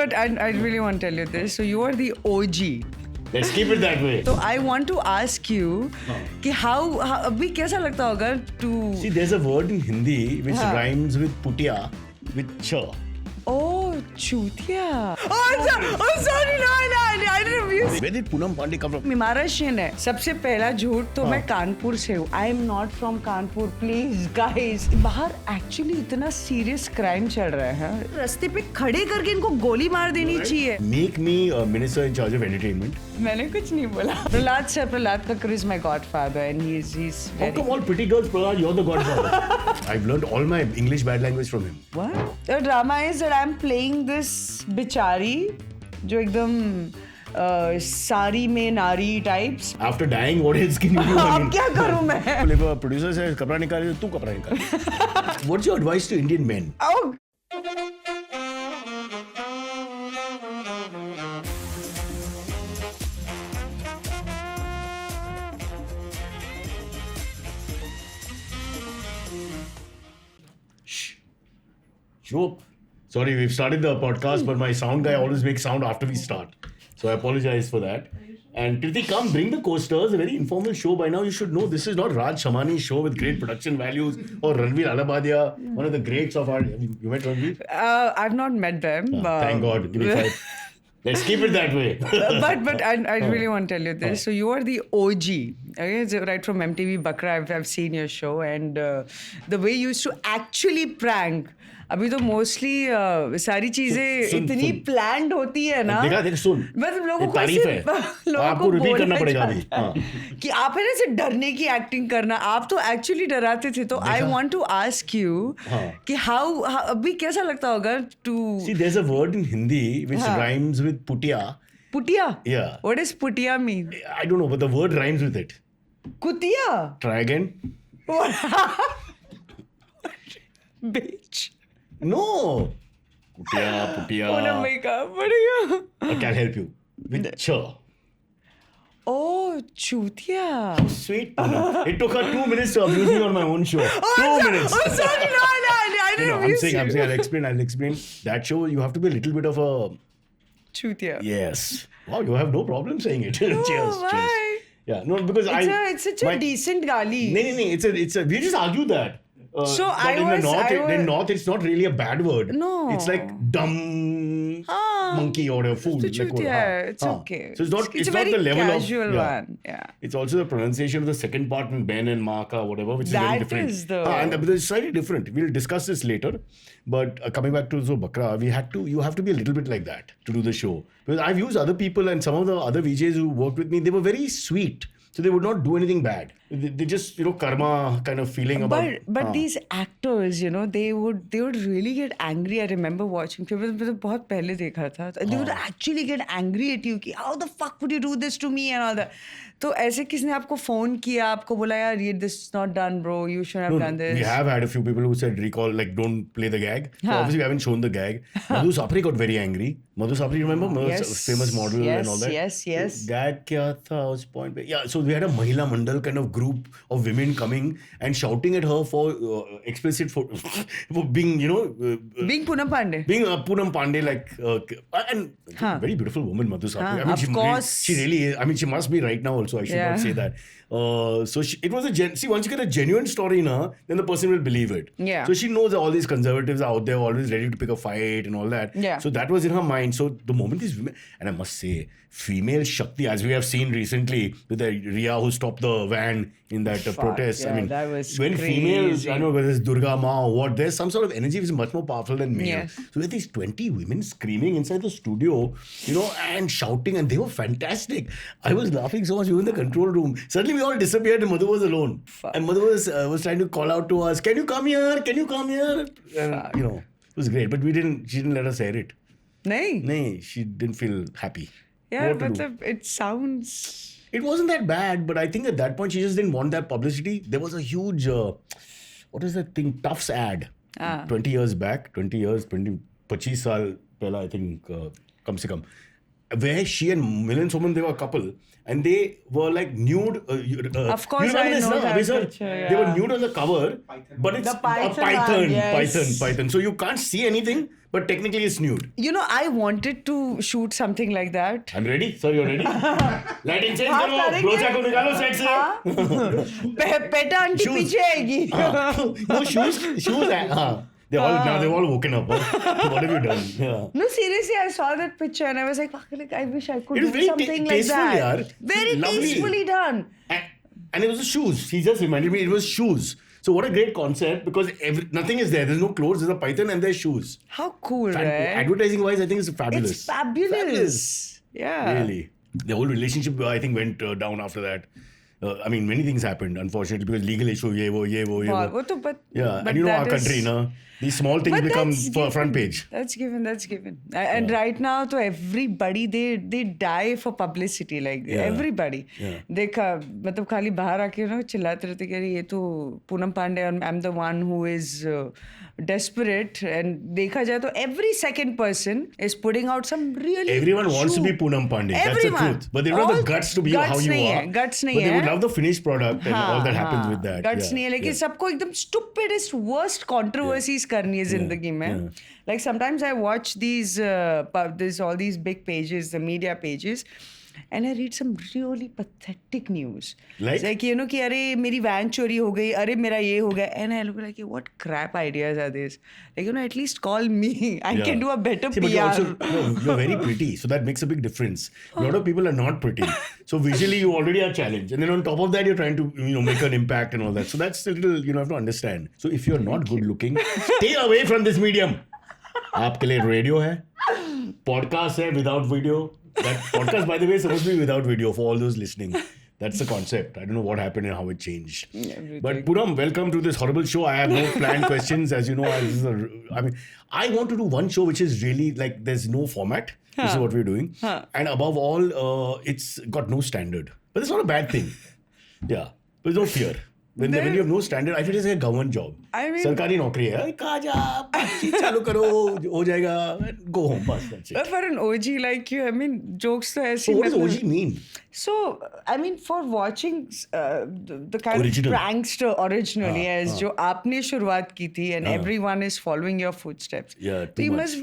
but I really want to tell you this. So you are the OG. Let's keep it that way. So I want to ask you कि how अभी कैसा लगता होगा to See, there's a word in Hindi which rhymes with putia with cha. oh चूतिया oh sorry no I didn't use Where did Poonam Pandey come from? Maharashtra है सबसे पहला झूठ तो मैं कानपुर से हूँ I am not from Kanpur please guys बाहर एक्चुअली इतना सीरियस क्राइम चल रहा है रास्ते पे खड़े करके इनको गोली मार देनी चाहिए Make me a minister in charge of entertainment. मैंने कुछ नहीं बोला Prahlad Kakkar is my godfather and he's How very come all pretty girls, Prahlad, you're the godfather? I've learned all my English bad language from him. what the drama is that I'm playing this बिचारी जो एकदम सारी में नारी types After dying, what else can you do? अब क्या करूं मैं If a producer says कपड़ा निकाल तू कपड़ा निकाल. What's your advice to Indian men? oh Joke. Sorry, we've started the podcast, but my sound guy always makes sound after we start. So I apologize for that. And Kriti, come bring the coasters. A very informal show. By now, you should know this is not Raj Shamani's show with great production values or Ranveer Alabadia, one of the greats of our. You met Ranveer? I've not met them. Thank God. Give me 5. Let's keep it that way. but I really want to tell you this. So you are the OG. Okay, so right from MTV Bakra, I've seen your show, and the way you used to actually prank. अभी तो mostly सारी चीजें इतनी planned होती है ना देखा सुन बस लोगों को तारीफ है आपको रिपीट करना पड़ेगा अभी कि आप है ना से डरने की एक्टिंग करना आप तो एक्चुअली डराते थे तो I want to ask you कि हाउ अभी कैसा लगता होगा to See, there's a word in Hindi which rhymes with putia. पुटिया Yeah. What does पुटिया mean? I don't know, but the word rhymes with it. कुतिया Try again. Bitch. No. Putia. Wanna make up? What are you? I can help you. With cha. Oh, चूतिया. Sweet. It took her 2 minutes to abuse me on my own show. 2 minutes. Oh, sorry. No, I didn't I'm abuse saying, you. I'll explain. That show, you have to be a little bit of a... Chutiya. Yes. Wow, you have no problem saying it. Oh, Cheers. why? Yeah, no, because It's such a decent gali. No, we just argue that. So that in the north, it's not really a bad word. No. It's like dumb monkey or a fool. So like, chutiya, it's okay. So it's not a not very the level casual of one. Yeah. It's also the pronunciation of the second part in Ben and Maka, whatever, which is very That different. is the- and it's slightly different. We'll discuss this later. But coming back to Bakra, you have to be a little bit like that to do the show. Because I've used other people and some of the other VJs who worked with me, they were very sweet. So they would not do anything bad. They just, karma kind of feeling about. But these actors, they would really get angry. I remember watching. मैंने बहुत पहले देखा था. They would actually get angry at you. कि how the fuck would you do this to me and all that. तो ऐसे किसने आपको फोन किया आपको बोला यार this is not done bro you shouldn't have done this. We have had a few people who said recall like don't play the gag. So obviously we haven't shown the gag. Madhu Sapri got very angry. Madhu Sapri, remember? Yes. Famous model and all that. Yes. Gag kya tha us point pe? Yeah, so we had a Mahila Mandal kind of group of women coming and shouting at her for explicit for being Being Poonam Pandey. Being Poonam Pandey and very beautiful woman Madhu Sapri. I mean, of course. She really is. I mean, she must be right now also. I should not say that. So it was once you get a genuine story then the person will believe it. Yeah. So she knows that all these conservatives are out there always ready to pick a fight and all that. Yeah. So that was in her mind. So the moment these women, and I must say, female Shakti, as we have seen recently with the Riya who stopped the van in that protest. Yeah, I mean, that was when crazy. females, I know whether it's Durga Ma or what, there's some sort of energy which is much more powerful than male. Yes. So with these 20 women screaming inside the studio, and shouting, and they were fantastic. I was laughing so much. We were in the control room. Suddenly we all disappeared and Madhu was alone. And Madhu was trying to call out to us, can you come here? Can you come here? And, it was great. But she didn't let us air it. No, She didn't feel happy. yeah, What to but do? it sounds. It wasn't that bad, but I think at that point she just didn't want that publicity. There was a huge, what is that thing, Tufts ad. 20 years back, 25 saal pehla, I think, kam se kam. where she and Milind Soman, they were a couple, and they were like nude. Of course, you remember I this, know na, that Abhi sir? picture, They were yeah. nude on the cover, but it's The python a python, one, yes. python. So you can't see anything, but technically it's nude. You know, I wanted to shoot something like that. I'm ready, sir. You're ready. Lighting change हाँ, करो. करेंगे. ब्रोचा को निकालो set से. हाँ. PETA aunty Shoes. पीछे आएगी. No shoes. They've all woken up. Huh? What have you done? Yeah. No, seriously, I saw that picture and I was like, "Fuck, I wish I could It was do very something like tasteful, that." yaar. Very Lovely. tastefully done. And it was the shoes. He just reminded me it was shoes. So what a great concept because nothing is there. There's no clothes. There's a python and there's shoes. How cool, right? Advertising wise, I think it's fabulous. It's fabulous. Yeah. Really. The whole relationship, I think, went down after that. I mean, many things happened, unfortunately, because legal issue, ye wo. Wow, but Yeah, but and you know our that is- country, na? These small things But become that's for front given. page. That's given. And right now, to everybody, they die for publicity. Like Yeah. everybody. Yeah. देखा मतलब खाली बाहर आके ना चिल्लाते रहते कि अरे ये तो पूनम पांडे और I'm the one who is desperate. And देखा जाए तो every second person is putting out some really. Everyone wants to be Poonam Pandey. That's the Everyone. truth. But they don't have the All guts to be how guts you नहीं are. है, guts नहीं but they would है. love the finished product and all that happens with that. Guts नहीं है लेकिन yeah. सबको एकदम stupidest worst controversies करनी है जिंदगी में. yeah. Like sometimes I watch these all these big pages, the media pages, and I read some really pathetic news. Like? It's like you know कि अरे मेरी van चोरी हो गई, अरे मेरा ये हो गया, and I look like what crap ideas are these? Like you know at least call me. I can do a better See, PR. but you're very pretty, so that makes a big difference. A lot of people are not pretty, so visually you already are challenged, and then on top of that you're trying to make an impact and all that. So that's a little you have to understand. So if you're not good looking, stay away from this medium. आपके लिए radio है, podcast है without video. That podcast, by the way, is supposed to be without video for all those listening. That's the concept. I don't know what happened and how it changed. Everything. But Puram, welcome to this horrible show. I have no planned questions. As you know, I want to do one show which is really like there's no format. This is what we're doing. And above all, it's got no standard. But it's not a bad thing. Yeah. There's no fear. When you have no standard, I feel it's like a government job. I mean- सरकारी नौकरी है कहाँ जा बातचीत चालू करो हो जाएगा go home बस that's it. But for an OG like you, I mean, jokes तो ऐसी So what does मतलब- OG mean? So, I mean, for watching the kind Original. of prankster originally as जो आपने शुरुआत की थी and everyone is following your footsteps. Yeah, So too you much.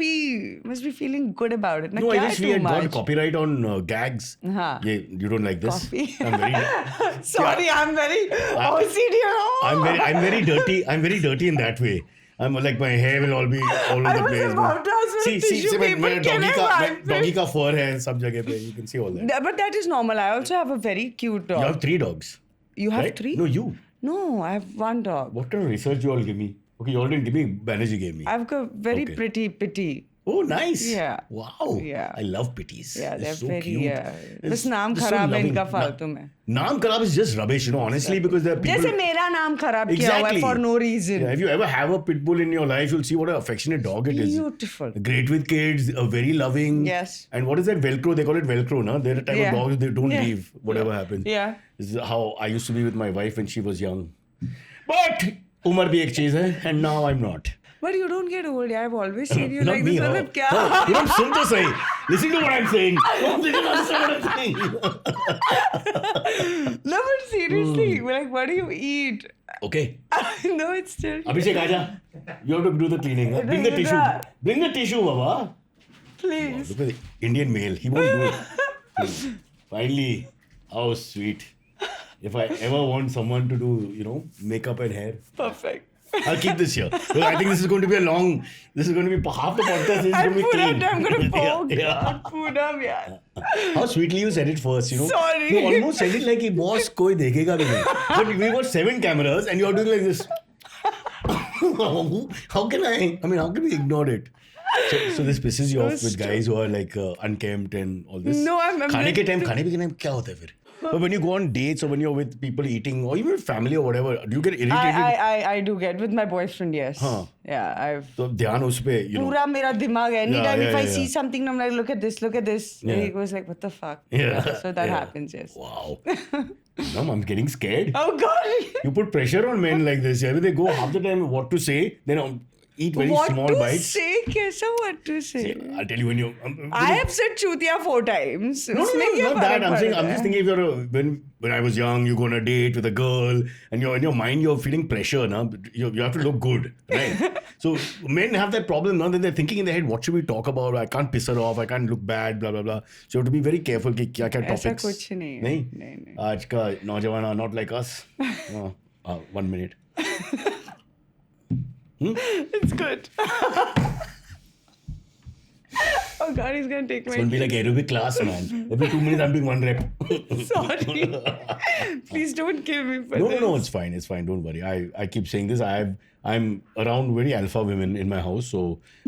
must be feeling good about it. ना No, I क्या wish we too had got much? copyright on gags. हाँ. Yeah, you don't like this? Coffee. I'm very, Sorry, I'm very OCD. I'm very dirty. I'm very dirty in that way. I'm like my hair will all be all over I the was place. about to ask for tissue paper, मेरा can I wipe it? doggy का fur है सब जगह पे. You can see all that. But that is normal. I also have a very cute dog. You have 3 dogs. You have right? 3? No, you. No, I have 1 dog. What kind of research you all give me? Okay, you all didn't give me. Banerjee gave me. I've got very Okay. pretty pitty. Oh, nice. Yeah. Wow. Yeah. I love pitties. Yeah, they're so very. cute. बस नाम They're so खराब है loving. इनका फालतू में. नाम खराब is just rubbish, honestly, because there are people. जैसे मेरा नाम खराब किया हुआ है for no reason. Yeah, if you ever have a pit bull in your life, you'll see what an affectionate dog it is. Beautiful. Great with kids, very loving. Yes. And what is that Velcro? They call it Velcro, no? They're a type Yeah. of dogs, they don't Yeah. leave, whatever happens. Yeah. This is how I used to be with my wife when she was young. But Umar bhi ek cheez hai, and now I'm not. But you don't get old. I've always seen you Not like me, this. huh? मतलब क्या? You don't सुन तो सही. Listen to what I'm saying. Listen to what I'm saying. No, but seriously, like, what do you eat? Okay. No, it's still. Abhishek, aja. You have to do the cleaning. Huh? Bring the tissue. Bring the tissue, Baba. Please. Look at the Indian male. He won't do it. Finally, how sweet. If I ever want someone to do, makeup and hair, Perfect. I'll keep this here. Because I think this is going to be this is going to be half the podcast is going to be clean. I'm gonna poke. Yeah. Poonam, yeah. How sweetly you said it first, Sorry. You almost said it like, boss, koi dekhega bhi nahi. But we got 7 cameras and you're doing like this. How can how can we ignore it? So this pisses you So off with guys who are like unkempt and all this. No, I'm खाने like- के time क्या होता है फिर? But when you go on dates or when you're with people eating or even with family or whatever, do you get irritated? I do get with my boyfriend, yes. Huh. Yeah, I've. So ध्यान उस पे, पूरा मेरा दिमाग है. Anytime Yeah, if I yeah, see yeah. something, I'm like, look at this. Yeah. He goes like, what the fuck? Yeah. So that Yeah. happens, yes. Wow. No, I'm getting scared. Oh God. You put pressure on men like this. Yeah? They go half the time what to say, then eat very what small to bites. say? कैसा what to say? I'll tell you when you. I have said chutiya 4 times. No, उसमें क्या not फर्क that. I'm saying, पड़ता I'm just है? thinking if you're when I was young, you go on a date with a girl, and you're in your mind, you're feeling pressure, na? You have to look good, right? So men have that problem, now that they're thinking in their head, what should we talk about? I can't piss her off, I can't look bad, blah blah blah. So you have to be very careful कि क्या क्या ऐसा topics. कुछ नहीं है. नहीं? नहीं. आज का नौजवान are not like us. 1 minute. It's good. Oh God, he's gonna take It's my. going to be like aerobic class, man. Every 2 minutes I'm doing 1 rep. Sorry. Please don't kill me for this. No, it's fine. It's fine. Don't worry. I keep saying this. I'm around very alpha women in my house, so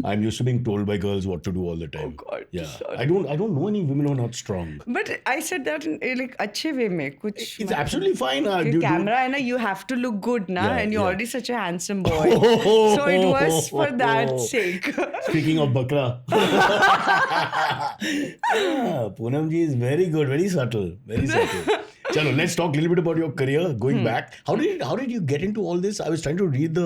I'm used to being told by girls what to do all the time. Oh God, Yeah. sorry. I don't know any women who are not strong. But I said that in like अच्छे way में कुछ. It's absolutely fine. Camera है ना, you have to look good na, Yeah, and you're yeah. already such a handsome boy. So it was for that sake. Speaking of Bakra. Poonam ji is very good, very subtle. Very subtle. Chalo, let's talk a little bit about your career going back. How did you get into all this? I was trying to read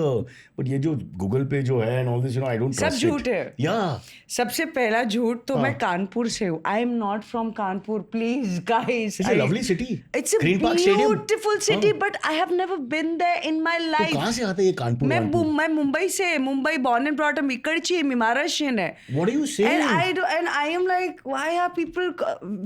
but ये जो Google पे जो है and all this, I don't सब trust it. झूठ है. Yeah. सबसे पहला झूठ तो मैं कानपुर से हूँ. I am not from Kanpur. Please, guys. It's a lovely city. It's a Green Park Stadium. beautiful city, but I have never been there in my तो life. कहाँ से आते हैं ये कानपुर? मैं मुंबई से, Mumbai born and brought up, इकडची मी महाराष्ट्रीयन है. What are you saying? And I am like, why are people?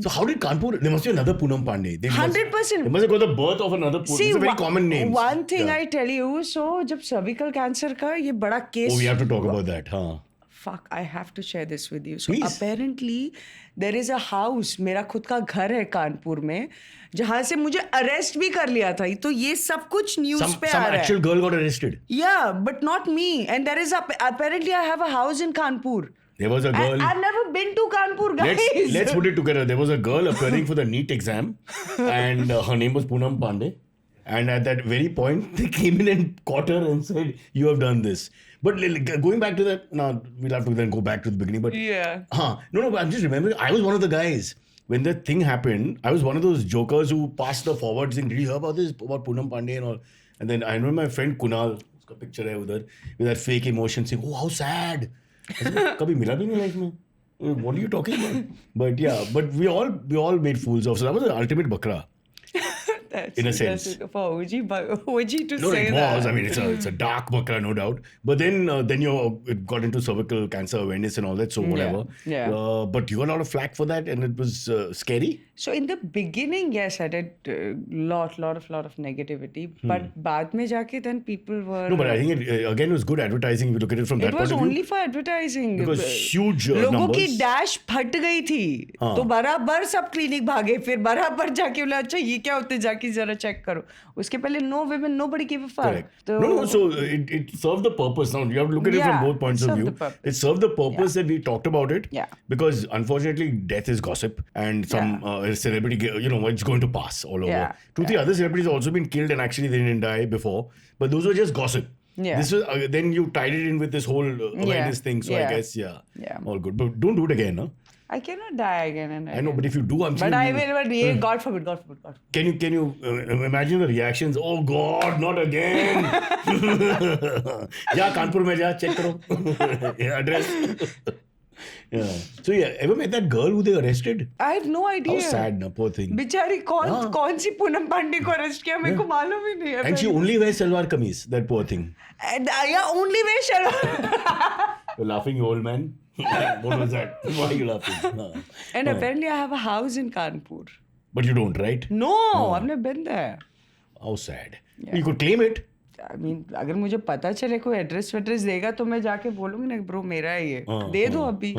So how did Kanpur? There must be another Poonam Pandey. 100%. They must have got the birth of another Poonam. It's a very common name. One thing Yeah. I tell you, so जब cervical cancer का ये बड़ा case. Oh, we have to talk about that, huh? Fuck, I have to share this with you. So Please. apparently there is a house, मेरा खुद का घर है कानपुर में, जहाँ से मुझे arrest भी कर लिया था. तो ये सब कुछ news पे Some आ रहा actual है. girl got arrested. Yeah, but not me. And there is apparently I have a house in Kanpur. There was a girl. I've never been to Kanpur, guys. Let's put it together. There was a girl appearing for the NEET exam, and her name was Poonam Pandey. And at that very point, they came in and caught her and said, "You have done this." But going back to that, now we'll have to then go back to the beginning. But Yeah. No, but I'm just remembering, I was one of the guys. When that thing happened, I was one of those jokers who passed the forward saying, "Did you hear about this? About Poonam Pandey and all?" And then I remember my friend Kunal, uska picture hai udhar, with that fake emotion saying, "Oh, how sad." I said, "Kabhi mila bhi nahi life mein." What are you talking about? But yeah, but we all made fools of. So that was the ultimate bakra. That's, In a sense. that's for OG to No, say it that. was. I mean, it's a dark bakra, no doubt. But then it got into cervical cancer awareness and all that. So whatever. Yeah. But you got a lot of flack for that, and it was scary. So in the beginning, yes, I did lot of negativity. But बाद में जाके then people were. No, but I think again it was good advertising if you look at it from that it point was of view. only for advertising. Because huge लोगों numbers. की dash फट गई थी, तो बराबर सब clinic भागे, फिर बराबर जाके बोला अच्छा ये क्या होते जाके जरा चेक करो. उसके पहले no women, nobody gave a fuck. Correct. तो, No, so it served the purpose. Now you have to look at it from Yeah, both points it of served view. the purpose. It served the purpose that we talked about it. Yeah. Because unfortunately, death is gossip, and some celebrity, it's going to pass all over. Yeah, 2-3 other celebrities have also been killed, and actually they didn't die before. But those were just gossip. Yeah. This was then you tied it in with this whole awareness thing. So I Yeah. guess Yeah. all good. But don't do it again, no? I cannot die again and again. I know, but if you do, I'm But saying. I will. But yeah, God forbid. Can you imagine the reactions? Oh God, not again! Ja, Kanpur mein ja, check karo. Address. Yeah. So yeah, ever met that girl who they arrested? I have no idea. How sad, na, poor thing. बेचारी कौन सी पूनम पांडे को arrest किया मेरे को मालूम ही नहीं है. And she only wears salwar kameez, that poor thing. And yeah, only way Shalom. You're laughing, you old man. What was that? Why are you laughing? And apparently I have a house in Kanpur. But you don't, right? No, I've never been there. How sad. Yeah. You could claim it. I mean, अगर मुझे पता चले कोई address वेड्रेस देगा तो मैं जाके बोलूंगी ना ब्रो मेरा है ये दे दो अभी.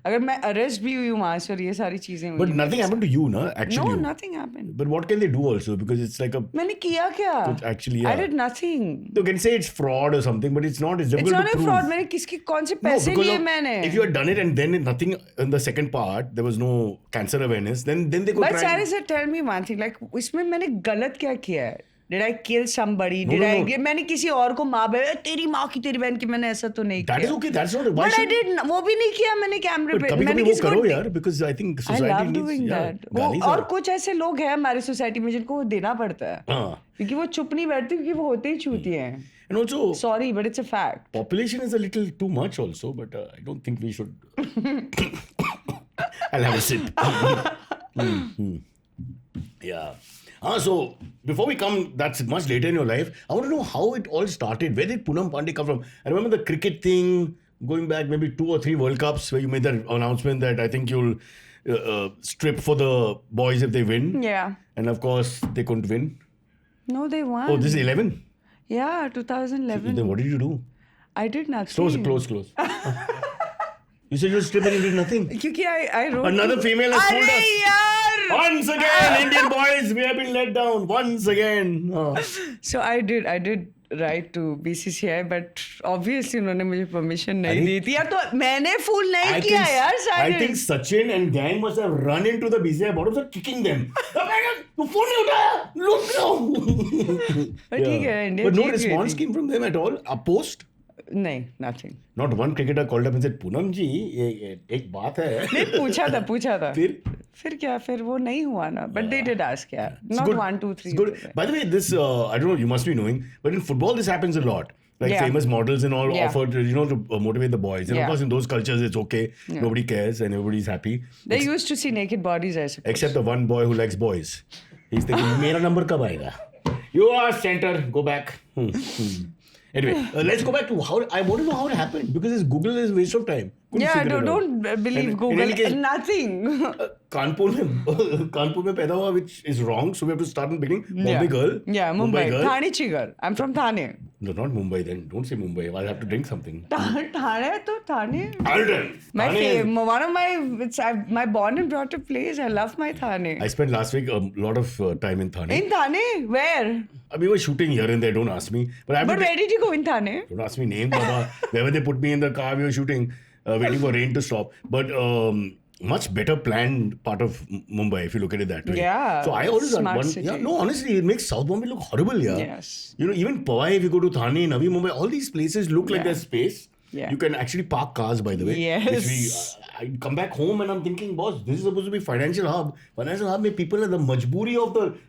अगर मैं अरेस्ट भी हुई हूँ वहां से और ये सारी चीजें हुई. But nothing happened to you, na? Actually. No, nothing happened. But what can they do also? Because it's like a. मैंने किया क्या? Actually, I yeah. did nothing. You can say it's fraud or something, but it's not. It's difficult It's not to a prove. fraud. मैंने किसकी कौन से No, पैसे because लिए of- मैंने? if you had done it and then nothing in the second part, there was no cancer awareness, then they could But try. Sarah sir, tell me one thing. Like इसमें मैंने गलत क्या किया है? Did I kill somebody? No, Did no, I? no. मैंने किसी और को माँ बहन तेरी माँ की तेरी बहन की मैंने ऐसा तो नहीं That किया. is okay. That's not. Why But I should? did. वो भी नहीं किया मैंने कैमरे But पे. कभी मैंने कभी वो किसी को करो यार, because I think I society love needs. doing Yeah, that. गाली और से. कुछ ऐसे लोग हैं हमारी सोसाइटी में जिनको वो देना पड़ता है. हाँ. क्योंकि वो चुप नहीं बैठते क्योंकि वो होते ही चूतिए हैं. And also, Sorry, but it's a fact. population is a little too much also, but I don't think we should. I'll have a sip. Yeah. So before we come, that's much later in your life. I want to know how it all started. Where did Poonam Pandey come from? I remember the cricket thing going back maybe 2 or 3 World Cups where you made that announcement that I think you'll strip for the boys if they win. Yeah. And of course, they couldn't win. No, they won. Oh, this is 11? Yeah, 2011. Then what did you do? I did nothing. Close. You said you'll strip and you did nothing. क्योंकि I wrote. Another female has fooled अरे us. यार. Once again, Indian boys, we have been let down. Once again. Oh. So I did write to BCCI, but obviously उन्होंने मुझे permission नहीं अरे- दी थी. यार तो मैंने fool नहीं किया यार I शायद. think Sachin and gang must have run into the BCI bottoms and kicking them. तू फोन नहीं उठाया, लूट लो. But ठीक है, India But no जीत गई response थी. came from them at all. A post. नहीं, nothing. Not one cricketer called up and said, Poonam ji, एक बात है. नहीं पूछा था. फिर क्या फिर वो नहीं हुआ ना. But they did ask यार. It's Not good. 1, 2, 3. It's good. By the way, this I don't know. You must be knowing, but in football this happens a lot. Like Yeah. famous models and all Yeah. offer to motivate the boys. And of Yeah. course, in those cultures, it's okay. Nobody cares and everybody's happy. They used to see naked bodies, I suppose. Except the one boy who likes boys. He's thinking, मेरा number कब आएगा? You are center. Go back. Anyway, let's go back to how I want to know how it happened because this Google is a waste of time. Couldn't Yeah, figure it out. don't believe And in Google. any case- Nothing. Kanpur में पैदा हुआ, which is wrong. So we have to start in the beginning. Bombay girl. Yeah, Mumbai. girl. Thane Chigar. I'm from Thane. No, not Mumbai then. Don't say Mumbai. I'll have to drink something. Thane to Thane. I'll drink. One of my born and brought up place. I love my Thane. I spent last week a lot of time in Thane. In Thane? Where? We were shooting here and there. Don't ask me. But where did you go in Thane? Don't ask me name, Baba. Wherever they put me in the car, we were shooting, waiting for rain to stop. But much better planned part of Mumbai, if you look at it that way. Yeah, So I always smart city. yeah, no, honestly, it makes South Bombay look horrible, yeah. Yes. You know, even Powai, if you go to Thane, Navi Mumbai, all these places look like Yeah. there's space. Yeah. You can actually park cars, by the way. Yes. Which I come back home and I'm thinking, boss, this is supposed to be financial hub. Financial hub, where people are the majburi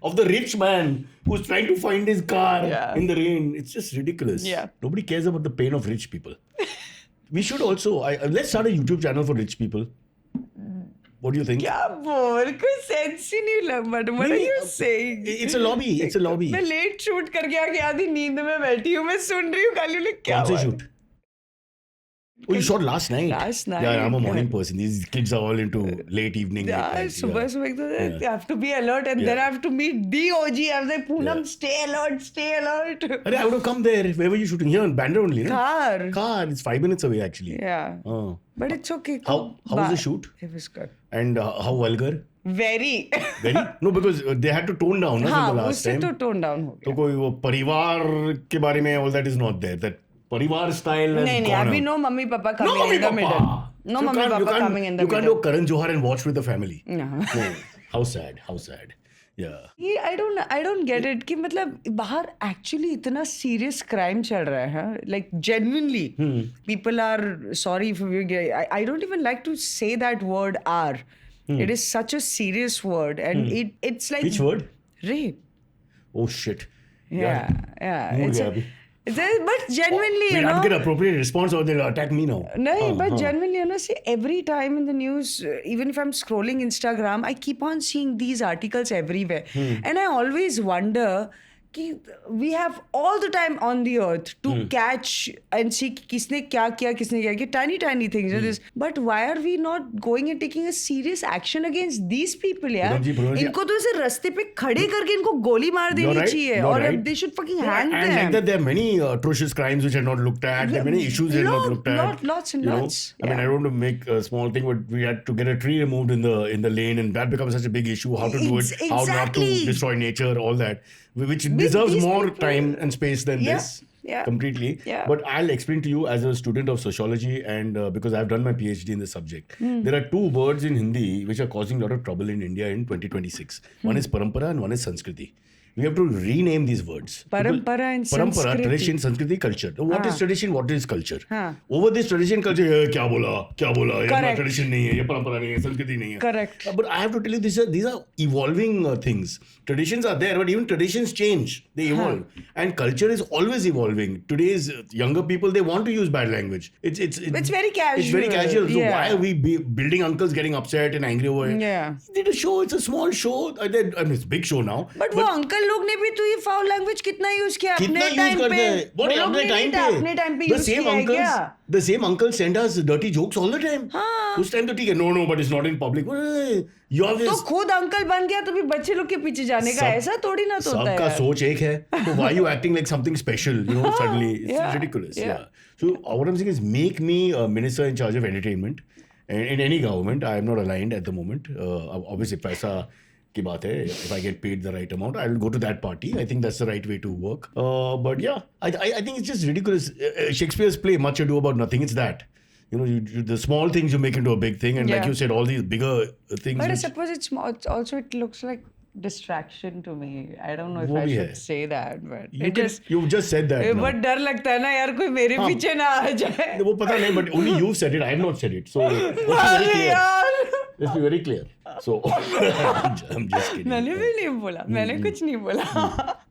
of the rich man who's trying to find his car Yeah. in the rain. It's just ridiculous. Yeah. Nobody cares about the pain of rich people. We should also, let's start a YouTube channel for rich people. What do you think? क्या बोल कोई sense ही नहीं लग but what are you saying? It's a lobby. It's a lobby. मैं late shoot करके आके आधी नींद में बैठी हूँ मैं सुन रही हूँ खाली उन्हें क्या कौन से हुआ? shoot? Oh, you shot last night? Last night, Yeah, I'm a morning yeah. person. These kids are all into late evening. Yeah, late night, सुबह सुबह तो Yeah. I have to be alert and then I have to meet the OG. I was like, Poonam, Yeah. stay alert. Arey, I would have come there. Where were you shooting? Here in Bandra only, no? Car. Car. It's 5 minutes away, actually. Yeah. Oh. But it's okay. How was the shoot? It was good. And how vulgar? Very. Very? No, because they had to tone down, no, हाँ from the last उससे time. तो tone down हो तो गया. कोई वो परिवार के बारे में all that is not there. That परिवार style has नहीं gone अभी out. no mummy papa No coming mummy in the papa. middle. No So mummy papa coming in the You can't middle. do Karan Johar and watch with the family. No. No. How sad. How sad. Yeah. ये I don't get it कि मतलब बाहर actually इतना serious crime चल रहा है like genuinely people are sorry if we I don't even like to say that word are it is such a serious word and it's like Which word? rape Oh shit. yeah Mood it's गया अभी. but genuinely you Wait, know I'll get appropriate response or they'll attack me now. No, but genuinely, you know, see, every time in the news, even if I'm scrolling Instagram, I keep on seeing these articles everywhere. And I always wonder, कि we have all the time on the earth to catch and see किसने क्या किया tiny things this but why are we not going and taking a serious action against these people यार पूनम जी, इनको तो ऐसे रास्ते पे खड़े करके इनको गोली मार देनी चाहिए और they should fucking hang and them like that, there are many atrocious crimes which are not looked at. There are many issues that are not looked at. Lots and you know? lots. I mean, I don't want to make a small thing, but we had to get a tree removed in the lane, and that becomes such a big issue. How to do it? How not to Exactly. destroy nature? All that, which deserves these more people- time and space than Yeah, this. yeah. Completely. Yeah. But I'll explain to you as a student of sociology and because I've done my PhD in this subject. There are two words in Hindi which are causing a lot of trouble in India in 2026. One is parampara and one is Sanskriti. we have to rename these words. Parampara and Parampara, Sanskriti. tradition, Sanskriti, culture. What is tradition? What is culture? हाँ. Over this tradition, culture, क्या बोला? ये हमारा Correct. tradition नहीं है, ये परंपरा नहीं है, संस्कृति नहीं है. Correct. But I have to tell you, these are evolving things. Traditions are there, but even traditions change. They evolve. And culture is always evolving. Today's younger people, they want to use bad language. It's very casual. It's very casual. So Yeah. why are we building uncles getting upset and angry over it? Yeah. They did a show. It's a small show. I mean, it's a big show now. But वो uncle लोग ने भी तो ये foul language कितना use किया कितना अपने यूज टाइम करते पे हैं वो लोग अपने ने टाइम नहीं था, पे अपने टाइम पे the यूज same किया है uncles क्या the same uncles send us dirty jokes all the time हाँ. उस टाइम तो ठीक है no but it's not in public you have तो this खुद अंकल बन गया तो भी बच्चे लोग के पीछे जाने का सब- ऐसा थोड़ी ना तो होता है सबका यार. सोच एक है तो why you acting like something special suddenly it's Yeah. ridiculous Yeah. so what I'm saying is make me a minister in charge of entertainment in any government. I am not aligned at the moment. Obviously पैसा की बात है. If I get paid the right amount, I'll go to that party. I think that's the right way to work. But yeah, I think it's just ridiculous. Shakespeare's play, Much Ado About Nothing, it's that. The small things you make into a big thing, and like Yeah. you said, all these bigger things. But I which- suppose it looks like distraction to me. I don't know if वो I भी should है. say that, but you just said that. now. But डर लगता है ना यार कोई मेरे हाँ. पीछे ना आ जाए. वो पता नहीं, but only you've said it. I have not said it. So let's be very अरे clear. यार Let's be very clear. So I'm just kidding. मैंने भी नहीं बोला, मैंने कुछ नहीं बोला.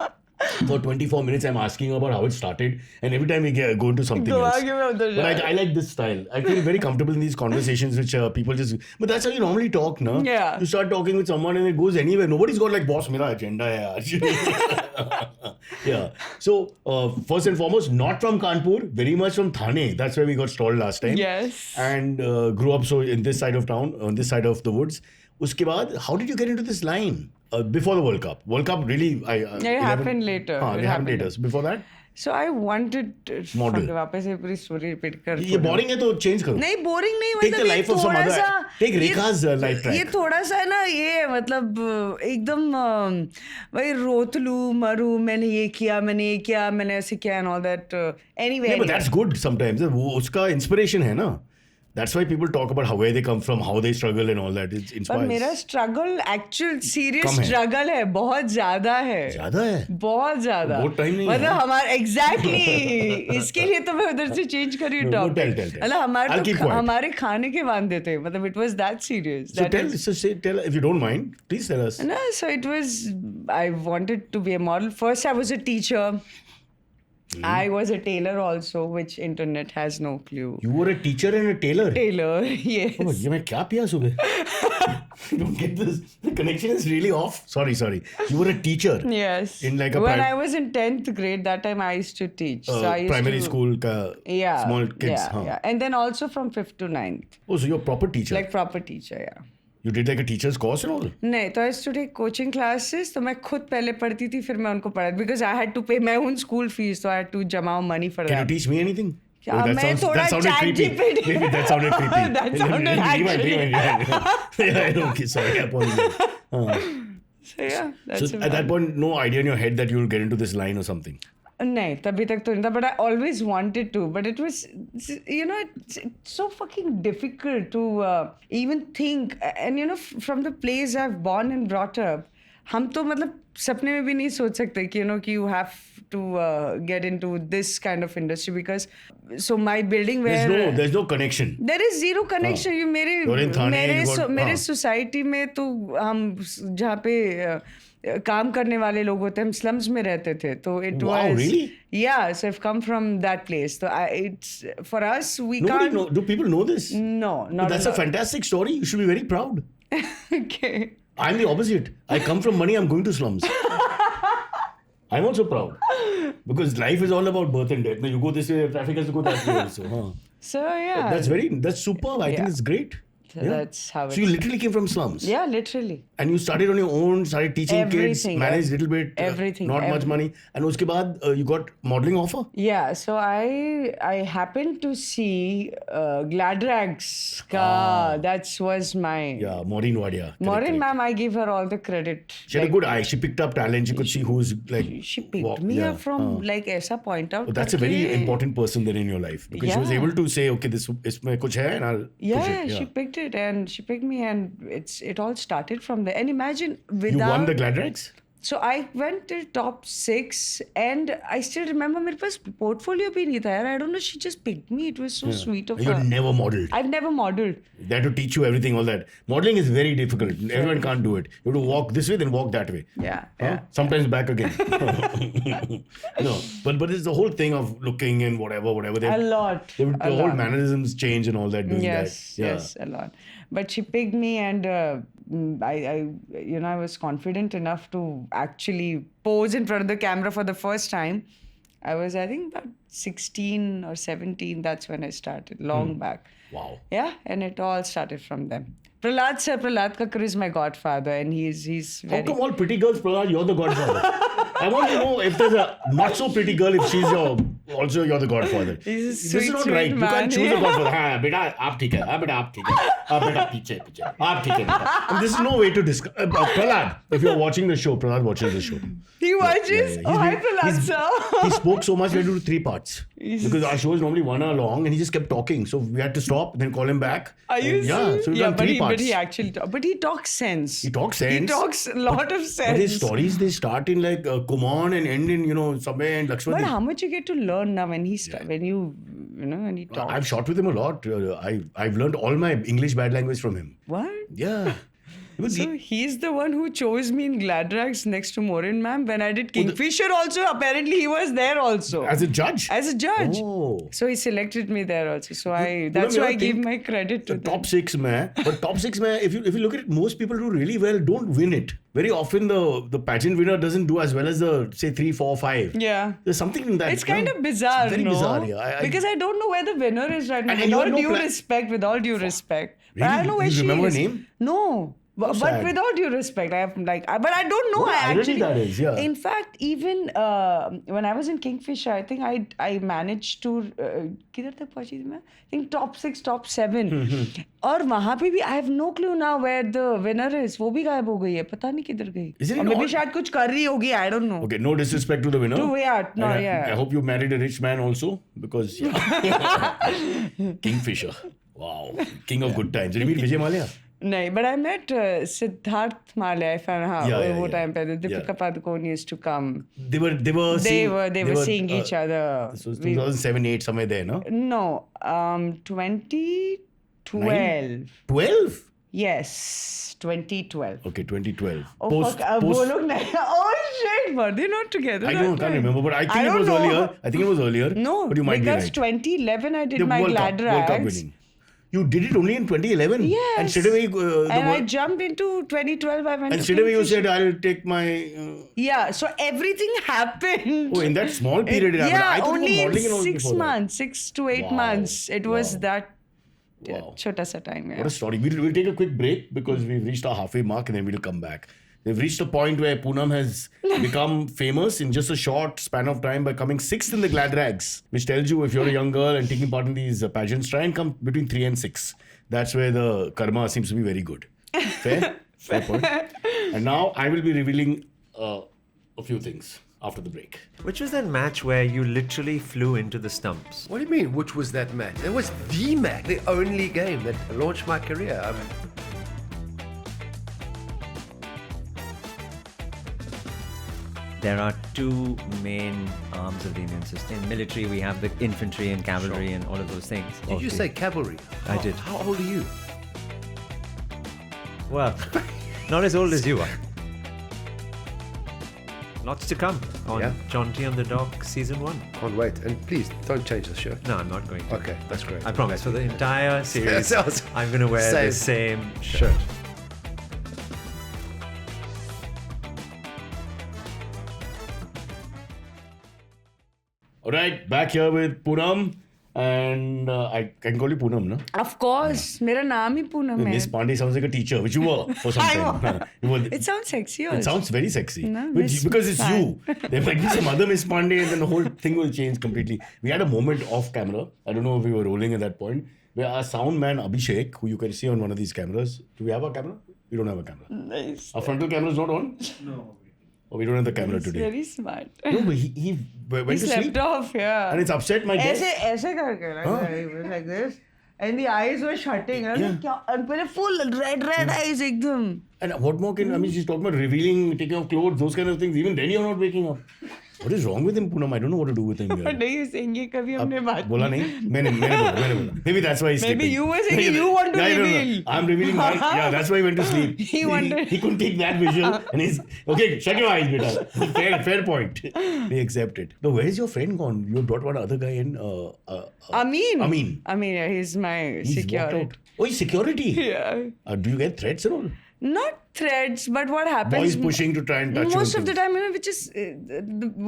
For 24 minutes, I'm asking about how it started, and every time we go into something तो else. आगे मैं उधर But जा. I like this style. I feel very comfortable in these conversations, which people just. But that's how you normally talk, no? Yeah. You start talking with someone and it goes anywhere. Nobody's got like, boss, mera agenda hai yaar." Yeah. So first and foremost, not from Kanpur, very much from Thane. That's where we got stalled last time. Yes. And grew up so in this side of town, on this side of the woods. Uske baad, how did you get into this line? Before the World Cup. World Cup really. It happened later. It happened later. So before that? So I wanted Model. वापस से पूरी story repeat कर. ये boring है तो change करो. नहीं boring नहीं Take the मतलब ये life of some थोड़ा other. सा Take Rekha's life track. ये थोड़ा सा है ना ये मतलब एकदम भाई रोतलू मरू मैंने ये किया मैंने ऐसे किया and all that anyway. Yeah, but that's good sometimes. वो उसका inspiration है ना. That's why people talk about where they come from, how they struggle and all that. It पर inspires. मेरा स्ट्रगल एक्चुअल सीरियस कम है. स्ट्रगल है बहुत ज्यादा है. ज़्यादा है. बहुत ज्यादा. बहुत time नहीं है. मतलब हमारा एग्जैक्टली इसके लिए तो मैं उधर से चेंज कर रही हूँ No, टॉपिक. tell. मतलब I'll हमारे keep तो quiet. हमारे खाने के वांदे थे. मतलब it was that serious. So tell if you don't mind, please tell us. No, so it was, I wanted to be a model. First, I was a teacher. I was a tailor also, which internet has no clue. You were a teacher and a tailor. Tailor, yes. Oh, ये मैं क्या पिया सुबह? You don't get this. The connection is really off. Sorry. You were a teacher. Yes. In like a when I was in 10th grade, that time I used to teach. So I used primary to, school का Yeah. small kids. Yeah, हाँ. yeah. And then also from 5th to 9th. Oh, so you're a proper teacher. Like proper teacher, yeah. You did like a teacher's course and all? नहीं तो आई used to take coaching classes तो मैं खुद पहले पढ़ती थी फिर मैं उनको पढ़ा because I had to pay my own school fees so I had to जमा money for Can that. you teach me anything? क्या, that मैं sounds, थोड़ा that sounded creepy. ChatGPT Maybe that sounded creepy. That sounded actually. Yeah, okay, sorry, I apologize. So yeah, that's So at that point, no idea in your head that you'll get into this line or something. नहीं तभी तक तो नहीं था but I always wanted to but it was it's so fucking difficult to even think and from the place I've born and brought up हम तो मतलब सपने में भी नहीं सोच सकते कि कि you have to get into this kind of industry because so my building where There's no connection. there is zero connection you You're in Thane, मेरे सोसाइटी में तो हम जहाँ पे काम करने वाले लोग होते हैं हम स्लम्स में रहते थे तो it Wow, was really? yeah so I've come from that place so it's for us we Nobody can't know. Do people know this? no But not that's a lot. fantastic story. You should be very proud. Okay. I'm the opposite. I come from money. I'm going to slums. I'm also proud because life is all about birth and death. Now you go this way, traffic has to go that way also. Huh? So yeah. That's superb. I think Yeah. it's great. So Yeah. that's how So you literally came from slums. Yeah, literally. And you started on your own, started teaching kids, Everything, managed little bit, everything, not much money. And uske baad you got modeling offer. Yeah, so I happened to see Gladrags ka that was my Yeah, Maureen Wadia. Maureen ma'am, I give her all the credit. She had a good eye. She picked up talent. She could see who's like. She picked me up from like ऐसा point out. But that's a very important person then in your life because she was Yeah. able to say, okay, this इसमें कुछ है and I'll push Yeah, it. she picked it and she picked me and it all started from there. And imagine You won without the Gladrags? So I went till top 6 and I still remember मेरे पास portfolio भी नहीं था यार. I don't know, she just picked me. It was so sweet of You her. never modeled. I've never modeled. They had to teach you everything, all that. Modeling is very difficult. Everyone can't do it. You have to walk this way, then walk that way. Yeah, Huh? yeah. Sometimes back again. No, but it's the whole thing of looking and whatever. A lot. The a whole lot. mannerisms change and all that. Doing Yes, that. Yeah. yes, a lot. But she picked me, and I was confident enough to actually pose in front of the camera for the first time. I was, I think, about 16 or 17. That's when I started, long back. Wow. Yeah, and it all started from them. Prahlad Kakkar is my godfather, and he's How very... come all pretty girls, Prahlad, you're the godfather? I want to know if there's a not so pretty girl, if she's also you're the godfather. He's a This sweet, is not sweet right. You man. can't choose a godfather. हाँ बेटा आप ठीक है. हाँ बेटा आप ठीक है. हाँ बेटा पीछे आप ठीक है बेटा. And this is no way to discuss. Prahlad, if you're watching the show, Prahlad watches the show. He watches? Yeah. Oh, hi Prahlad sir. He spoke so much, we had to do 3 parts. He's- Because our show is normally 1 hour long and he just kept talking. So we had to stop, then call him back. Are you And yeah, serious? so we've done 3 parts. But he actually but he talks sense. He talks sense. He talks a lot of sense. But his stories, they start in like Kumon and end in, somewhere in Lakshmati. But how much you get to learn now when he when he talks. I've shot with him a lot. I've learned all my English bad language from him. What? Yeah. Because So he's the one who chose me in Gladrags next to Maureen ma'am. When I did Kingfisher also, apparently he was there also. as a judge? As a judge. Oh. So he selected me there also. So that's Poonam, why I you give think my credit to the them. top 6 mein, but top 6 mein, if you look at it, most people do really well don't win it. Very often the pageant winner doesn't do as well as the say 3, 4, 5. Yeah. There's something in that. It's kind of bizarre, Very no? bizarre, yeah. Because I don't know where the winner is right now. And With you all had no due plan- respect, with all due respect. But Really? I don't know where You she remember her is. name? No. But sad. with all due respect, I have but I don't know. What I irony actually. that is, yeah. In fact, even when I was in Kingfisher, I think I managed to. किधर तक पहुंची थी मैं? I think top 6, top 7. और वहाँ पे भी I have no clue now where the winner is. वो भी गायब हो गई है. पता नहीं किधर गई. Isn't it और maybe odd? शायद कुछ कर रही होगी. I don't know. Okay, no disrespect to the winner. No, And yeah. I hope you married a rich man also because yeah. Kingfisher. Wow. King of good times. Did you meet Vijay Mallya? No, but I met Siddharth Malya. If I know Yeah. time pe Deepika Yeah. Padukone used to come. They were seeing each other. This was 2007, 8 somewhere there, no? No, 2012. 12? Yes, 2012. Okay, 2012. Oh fuck! वो लोग नहीं. Oh shit! Were they not together? I that can't time? remember, but I think it don't was know. earlier. I think it was earlier. No, but you might because be right. 2011 I did The my World Cup Gladrags. winning. You did it only in 2011? Yes. And straight away, And I jumped into 2012. I went. and to straight away you Kingfisher. said, I'll take my... Yeah, so everything happened. Oh, in that small period it happened. Yeah, I thought only you were in modeling and all 6 before that. months, 6 to 8 Wow. months. It was Wow. that Wow. chota sa time. Yeah. What a story. We'll take a quick break because we've reached our halfway mark and then we'll come back. They've reached a point where Poonam has become famous in just a short span of time by coming 6th in the Gladrags, which tells you if you're a young girl and taking part in these pageants, try and come between 3 and 6. That's where the karma seems to be very good. Fair? Fair point. And now I will be revealing a few things after the break. Which was that match where you literally flew into the stumps? What do you mean, which was that match? It was the match, the only game that launched my career. There are two main arms of the Indian system. In military, we have the infantry and cavalry and all of those things. Did you say cavalry? I did. How old are you? Well, not as old as you are. Lots to come on Yeah. John T on the Dock Season 1. Can't wait. And please, don't change the shirt. No, I'm not going to. Okay, that's great. I promise. For the entire series, Sounds- I'm going to wear the same shirt. shirt. All right, back here with Poonam. And I can call you Poonam, no? Of course, मेरा नाम ही पूनम है. Miss Pandey sounds like a teacher, which you were for some I time. was. You were- It sounds sexy also. It sounds very sexy. No, Which- Miss because it's you. Pan. There might be some other Miss Pandey and then the whole thing will change completely. We had a moment off camera. I don't know if we were rolling at that point. Where our sound man Abhishek, who you can see on one of these cameras. Do we have a camera? We don't have a camera. Nice. Our frontal camera is not on? No. Oh, we don't have the camera He's today. very smart. No, but he went He to slept sleep. off, yeah. And it's upset my desk. ऐसे करके like, Huh? that. He was like this. and the eyes were shutting. I was like, क्या? And पहले full red eyes एकदम. And what more can, I mean, she's talking about revealing, taking off clothes, those kind of things. Even then you're not waking up. What is wrong with him, Poonam? I don't know what to do with him here. नहीं सेंगे कभी हमने बात. बोला नहीं? मैंने बोला. Maybe that's why he's sleeping. Maybe you were saying you want to reveal. I'm revealing mine. Yeah, that's why he went to sleep. He wanted. He couldn't take that visual, and he's okay. Shut your eyes, beta. Fair point. They accept it. No, where is your friend gone? You brought one other guy in. Amin. Yeah, he's my He's security. walked out. Oh, he's security. Yeah. Do you get threats at all? Not threats, but what happens? Boys pushing to try and touch you. Most and of the things. time, which is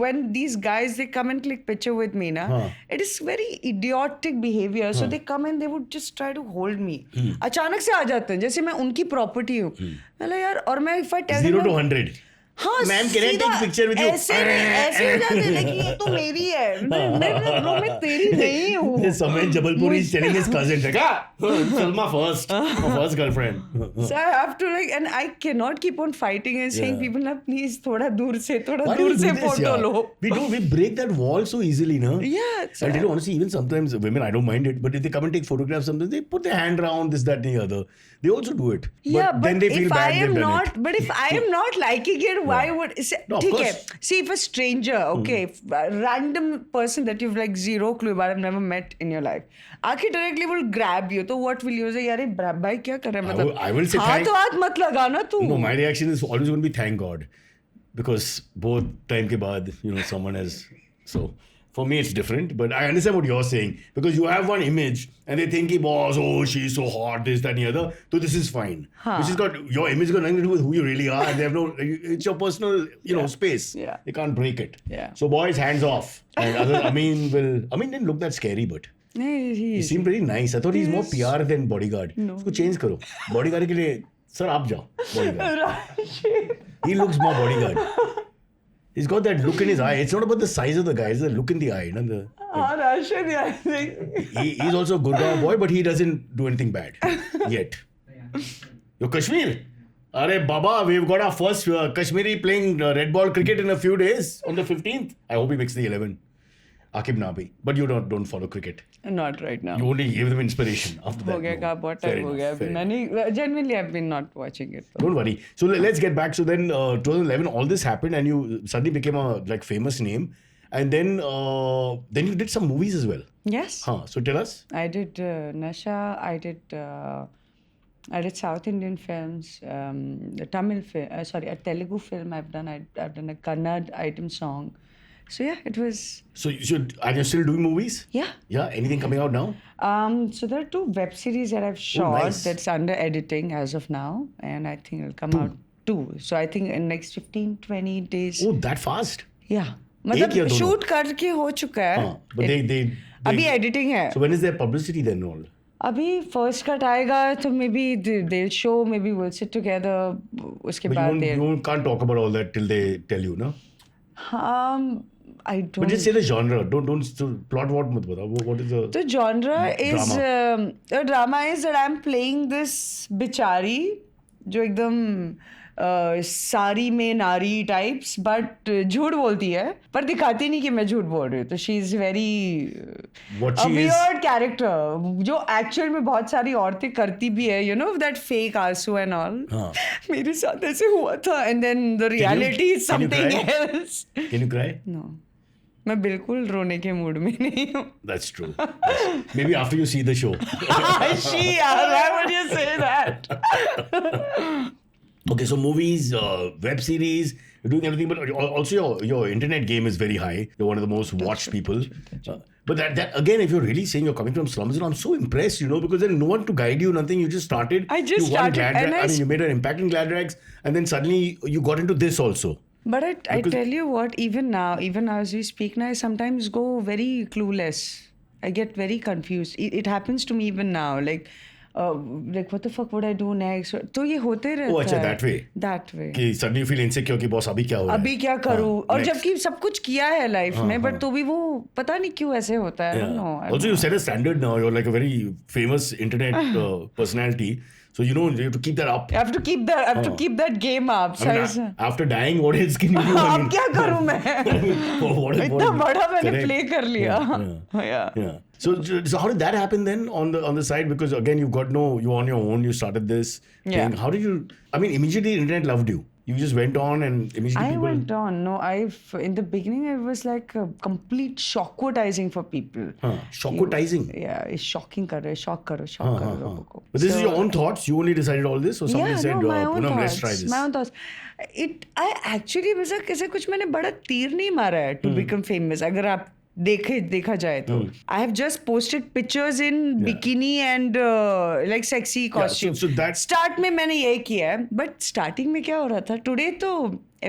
when these guys they come and click picture with me, na, it is very idiotic behavior. So they come and they would just try to hold me. अचानक से आ जाते हैं, जैसे मैं उनकी property हूँ. मतलब यार, और मैं if I tell 0 them, to 100. हाँ, Ma'am, can I सीधा take picture with you? ऐसे हो जाते हैं, लेकिन ये तो मेरी है. मैं तेरी नहीं हूँ. Sameet Jabalpuri is telling his cousin, like, Salma first, my first girlfriend. So I have to and I cannot keep on fighting and saying people na please थोड़ा दूर से Why do we do this, photo low. We break that wall so easily, no? Yeah. And tell you honestly, even sometimes women, I don't mind it, but if they come and take photographs, sometimes they put their hand around this, that, and the other. They also do it. But then they feel if bad I am they've done not, it. but if I am not liking it, why would? No, of ठीक course. है. See, if a stranger, okay, if a random person that you've like zero clue about, have never met in your life, आके directly will grab you. तो what will you say? यार ये भाई क्या कर रहा है? मतलब I will say हाथ तो हाथ मत लगाना तू. No, my reaction is always going to be thank God, because both time ke baad, someone has so. For me, it's different, but I understand what you're saying, because you have one image and they think, boss, oh, she's so hot, this, that, and the other. So this is fine. Which has got your image got nothing to do with who you really are. And they have no, it's your personal, space. Yeah. They can't break it. Yeah. So boys, hands off. And Amin didn't look that scary, but he seemed very nice. I thought he's more PR than bodyguard. No. Usko change karo. Bodyguard ke liye, sir, aap jao. Bodyguard. He looks more bodyguard. He's got that look in his eye. It's not about the size of the guy, it's the look in the eye. Rashid, I think. He's also a Gurgaon boy, but he doesn't do anything bad. Yet. Yo, Kashmir. Arey Baba, we've got our first Kashmiri playing red ball cricket in a few days on the 15th. I hope he makes the 11. Akib Nabi. But you don't follow cricket. Not right now. You only give them inspiration after that. हो गया का बहुत time हो गया. मैंने genuinely I've been not watching it. Don't worry. So let's get back. So then 2011, all this happened and you suddenly became a famous name. And then you did some movies as well. Yes. So tell us. I did Nasha. I did South Indian films. A Tamil film. A Telugu film. I've done a Kannada item song. So yeah, it was. So are you still doing movies? Yeah. Yeah. Anything coming out now? So there are 2 web series that I've shot nice. that's under editing as of now, and I think it'll come out 2. So I think in next 15-20 days. Oh, that fast? Yeah. एक या मतलब दोनों? Shoot करके हो चुका है. But they अभी editing है. So when is there publicity then all? अभी first cut आएगा तो maybe they'll show, maybe we'll sit together. उसके But बाद you can't talk about all that till they tell you, no? I don't. But just say the genre. Don't plot what मत बताओ. What is the? The genre is the drama is that I'm playing this बिचारी जो एकदम सारी में नारी types but झूठ बोलती है पर दिखाती नहीं कि मैं झूठ बोल रही हूँ. तो she is very weird character जो एक्चुअल में बहुत सारी औरतें करती भी है. यू नो दैट फेक आंसू एंड ऑल. मेरे साथ ऐसे हुआ था and then the reality is something else. Can you cry? No. मैं बिल्कुल रोने के मूड में नहीं हूँ. That's true. Maybe after you see the show. Why would you say that? Okay, so movies, web series, you're doing everything, but also your internet game is very high. You're one of the most watched people. But that again, if you're really saying you're coming from slums, I'm so impressed, because then no one to guide you, nothing. You just started. I just you won started, Glad you made an impact in Glad Rags, and then suddenly you got into this also. But I tell you what, even now as we speak now, I sometimes go very clueless. I get very confused. It happens to me even now. Like what the fuck would I do next? तो ये होते रहता है. Oh, अच्छा, that way. That way. कि suddenly you feel insecure कि boss अभी क्या हो रहा है? अभी क्या करूँ? और जबकि सब कुछ किया है लाइफ में, but तो भी वो पता नहीं क्यों ऐसे होता है. I don't know. Also, you set a standard now. You're like a very famous internet personality. So you have to keep that up. I have to keep that game up. I mean, after dying, what else can you do? अब क्या करूँ मैं? इतना बड़ा मैंने play कर लिया. Yeah. So how did that happen then on the side? Because again, you on your own. You started this Yeah. thing. How did you? I mean, immediately internet loved you. You just went on and immediately I people. went on. No, in the beginning it was like a complete shockwadizing for people. Shockwadizing. Yeah, it's shocking kar rahe, shock karo logo ko. But this is So- your own thoughts. You only decided all this, or somebody Yeah, said, no, my own "Poonam, let's thoughts. try this." My own thoughts. I actually ऐसे कुछ मैंने बड़ा तीर नहीं मारा है to become famous. अगर आप देखा जाए तो I have just posted pictures in bikini and like sexy costume. so that- start में मैंने यही किया है, but starting में क्या हो रहा था? Today तो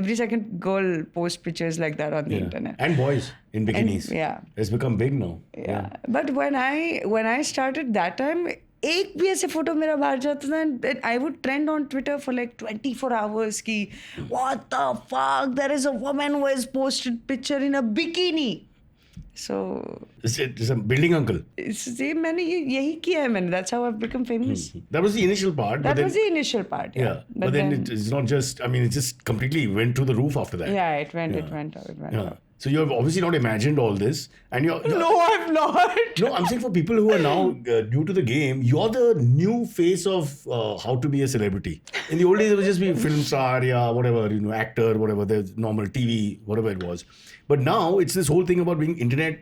every second girl post pictures like that on the internet. And boys in bikinis. yeah. It's become big now. Yeah. But when I started that time, एक भी ऐसे फोटो मेरा बाहर जाता था, I would trend on Twitter for like 24 hours कि what the fuck, there is a woman who has posted picture in a bikini. So It's a building uncle. ये मैंने यही किया है मैंने. That's how I've become famous. That was the initial part. That but then, was the initial part. yeah. But then it's not just. I mean, it just completely went through the roof after that. yeah, it went up. Yeah. So you have obviously not imagined all this, and you're. No, I've not. No, I'm saying for people who are now new to the game, you're the new face of how to be a celebrity. In the old days, it would just be film star, yeah, whatever, actor, whatever, the normal TV, whatever it was. But now it's this whole thing about being internet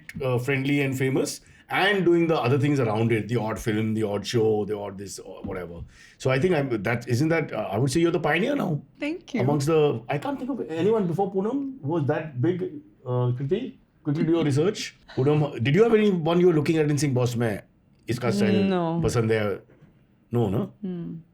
friendly and famous and doing the other things around it, the odd film, the odd show, the odd this, or whatever. So I think I would say you're the pioneer now. Thank you. Amongst I can't think of anyone before Poonam who was that big. Kriti, quickly do your research. Poonam, did you have anyone you were looking at and saying, boss, मैं इसका style No. पसंद है? No, no?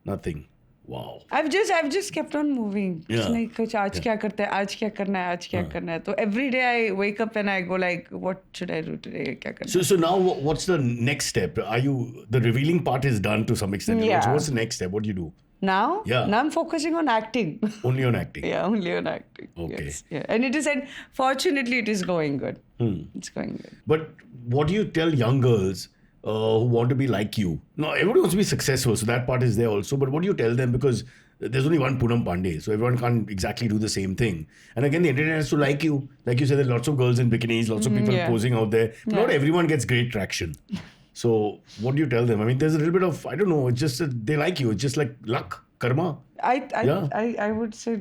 Nothing. Wow. I've just kept on moving. Yeah. कुछ नहीं, कुछ आज क्या करते हैं, आज क्या करना है, आज क्या करना है. तो every day I wake up and I go like, what should I do today? क्या करना है? So now what's the next step? The revealing part is done to some extent. Yeah. So what's the next step? What do you do? Now? Yeah. Now I'm focusing on acting. Only on acting. Yeah, only on acting. Okay. Yes. Yeah. And fortunately it is going good. It's going good. But what do you tell young girls who want to be like you? Now, everybody wants to be successful, so that part is there also. But what do you tell them? Because there's only one Poonam Pandey, so everyone can't exactly do the same thing. And again, the internet has to like you. Like you said, there are lots of girls in bikinis, lots of people Yeah. posing out there. But not everyone gets great traction. So what do you tell them? I mean, there's a little bit of, I don't know, it's just that they like you. It's just like luck, karma. I would say,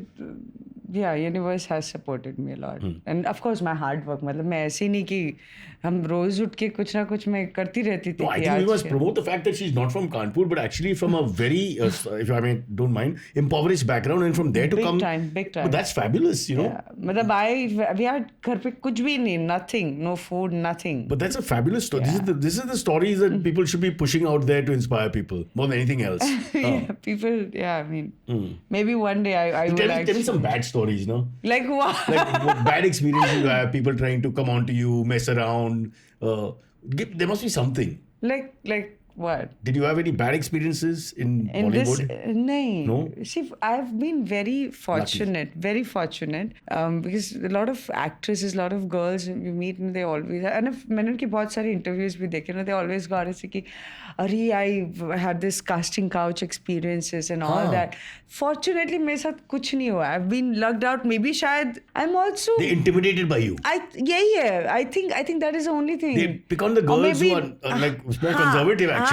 yeah, universe has supported me a lot. And of course, my hard work. मतलब मैं ऐसे नहीं कि हम रोज उठ के कुछ ना कुछ मैं करती रहती थी. No, I think we must promote the fact that she's not from Kanpur, but actually from a very, if I mean, don't mind, impoverished background, and from there to Big come. time. But that's fabulous, you know. Yeah. मतलब we had घर पे कुछ भी नहीं, nothing, no food, nothing. But that's a fabulous story. This is the stories that people should be pushing out there to inspire people more than anything else. Yeah, people, I mean, maybe one day I will Tell me some bad stories, no? Like what? Like what bad experiences you have, people trying to come on to you, mess around. There must be something. like what? Did you have any bad experiences in This, Bollywood? no. See, I've been very fortunate, because a lot of actresses, a lot of girls you meet, and they always, and मैंने उनकी बहुत सारी interviews भी देखे ना, they always got it कि, अरे I had this casting couch experiences and all that. Fortunately, मेरे साथ कुछ नहीं हुआ. I've been lucked out. Maybe शायद I'm also. They're intimidated by you. यही है. I think that is the only thing. They pick on the girls who are like more conservative actually,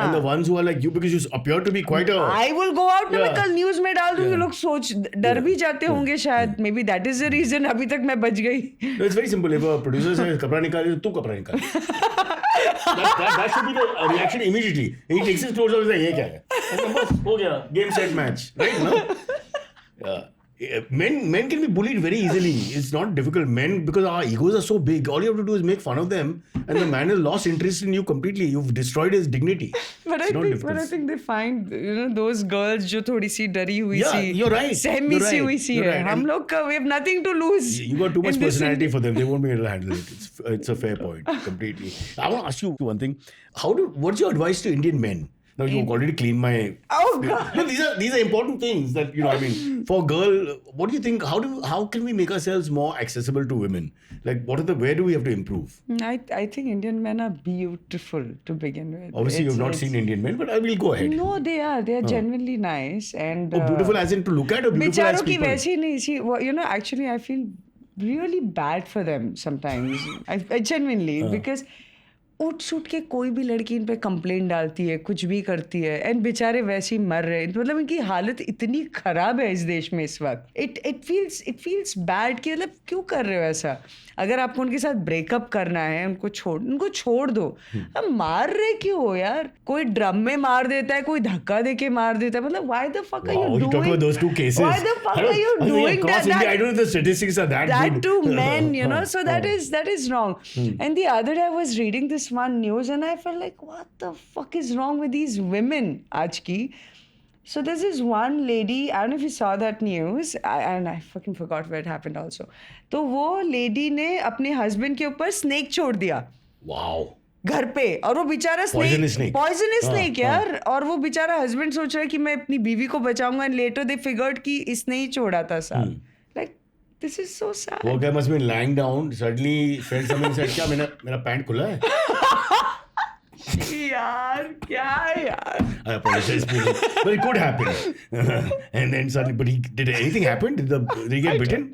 and the ones who are like you because you appear to be quite a. I will go out ना, मैं Yeah. कल news में डाल दूंगी, लोग सोच डर भी जाते होंगे शायद. Maybe that is the reason अभी तक मैं बच गई. No, it's very simple. If a producer says कपड़ा निकाल, तू कपड़ा निकाल. that should be the reaction immediately. He takes his clothes off and says, ये क्या है? And बस हो गया, game set match, right? No? Yeah. Men can be bullied very easily. It's not difficult. Men, because our egos are so big, all you have to do is make fun of them, and the man has lost interest in you completely. You've destroyed his dignity. But I think they find those girls जो थोड़ी सी डरी हुई Yeah, C, you're right. सहमी सी हुई सी You're है. right. हम लोग का we have nothing to lose. You got too much in this personality for them. They won't be able to handle it. It's a fair point completely. I want to ask you one thing. What's your advice to Indian men? Now you've already cleaned my. Oh God. No, these are important things that I mean, for a girl, what do you think? How can we make ourselves more accessible to women? Like, where do we have to improve? I think Indian men are beautiful to begin with. Obviously, you've not seen Indian men, but I will go ahead. No, they are. They are genuinely nice and. Beautiful as in to look at, or beautiful as बेचारों की people? वैसी नहीं सी. Actually, I feel really bad for them sometimes. I genuinely because उठ suit के कोई भी लड़की इन पे कंप्लेंट डालती है, कुछ भी करती है, एंड बेचारे वैसे ही मर रहे हैं. मतलब इनकी हालत इतनी खराब है इस देश में इस वक्त. इट फील्स बैड कि मतलब क्यों कर रहे हो ऐसा. अगर आपको उनके साथ ब्रेकअप करना है, उनको छोड़ दो. अब मार रहे क्यों हो यार. कोई ड्रम में मार देता है, कोई धक्का दे के मार देता है. मतलब why the fuck are you You talk doing about those two cases. why the fuck are you doing across India, I don't know if the statistics are that that good. to men, you know, so that is wrong. And the other day I was reading this one news and I felt like, what the fuck is wrong with these women aaj ki? So there's this one lady, I don't know if you saw that news, and I fucking forgot where it happened also. तो वो lady ने अपने husband के ऊपर snake छोड़ दिया Wow. घर पे, और वो बेचारा Poisonous snake. poisonous snake यार. और वो बेचारा husband सोच रहा है कि मैं अपनी बीवी को बचाऊंगा, and later they figured कि इसने ही छोड़ा था साहब. Like this is so sad. वो guy must have been lying down, suddenly felt something, said, क्या मेरा पैंट खुला है? यार क्या है यार. I apologize, but it could happen. And then suddenly, but did anything happen? Did he get bitten?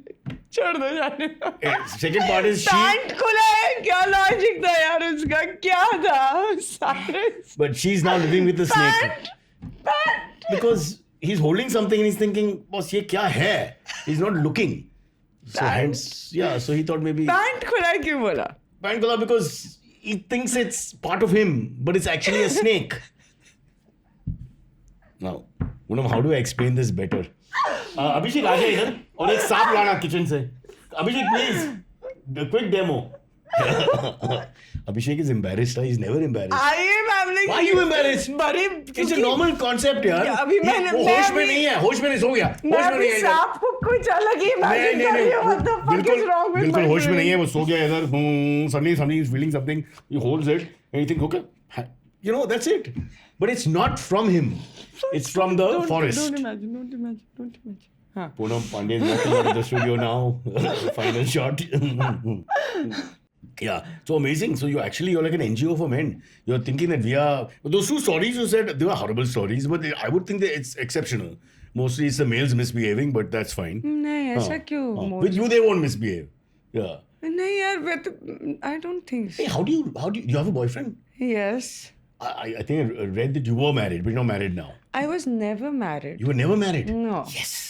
छोड़ दो जाने दो. Second part is पैंट खुला है, क्या लॉजिक था यार उसका, क्या था सारे. but she's now living with the snake. Pant Because he's holding something and he's thinking, boss, ये क्या है? He's not looking. So hence, yeah, so he thought maybe pant खुला है क्यों बोला. पैंट खुला because he thinks it's part of him, but it's actually a snake. Now, Poonam, how do I explain this better? Abhishek, आ जा इधर और एक सांप लाना किचन से. Abhishek, please, the quick demo. Abhishek is embarrassed. He's never embarrassed. I am like. Why are you embarrassed? बड़े It's a normal concept, यार. अभी वो होश में नहीं है. होश में नहीं, सो गया. मैं होश में अभी नहीं है. सांप को कुछ अलग ही imagine कर रही हूँ. What the fuck is wrong with बिल्कुल my होश में brain? नहीं है. वो सो गया इधर. Suddenly he's feeling something. He holds it and you think, okay, you know, that's it. But it's not from him. It's from the forest. Don't imagine. हाँ. Poonam Pandey is walking out of the studio now. Final shot. Yeah, so amazing. So you're like an NGO for men. You're thinking that we are. Those two stories you said, they were horrible stories, but I would think that it's exceptional. Mostly it's the males misbehaving, but that's fine. नहीं ऐसा क्यों. With you, they won't misbehave. Yeah. नहीं यार, I don't think so. Hey, how do you have a boyfriend? Yes. I think I read that you were married, but you're not married now. I was never married. You were never married? No. Yes.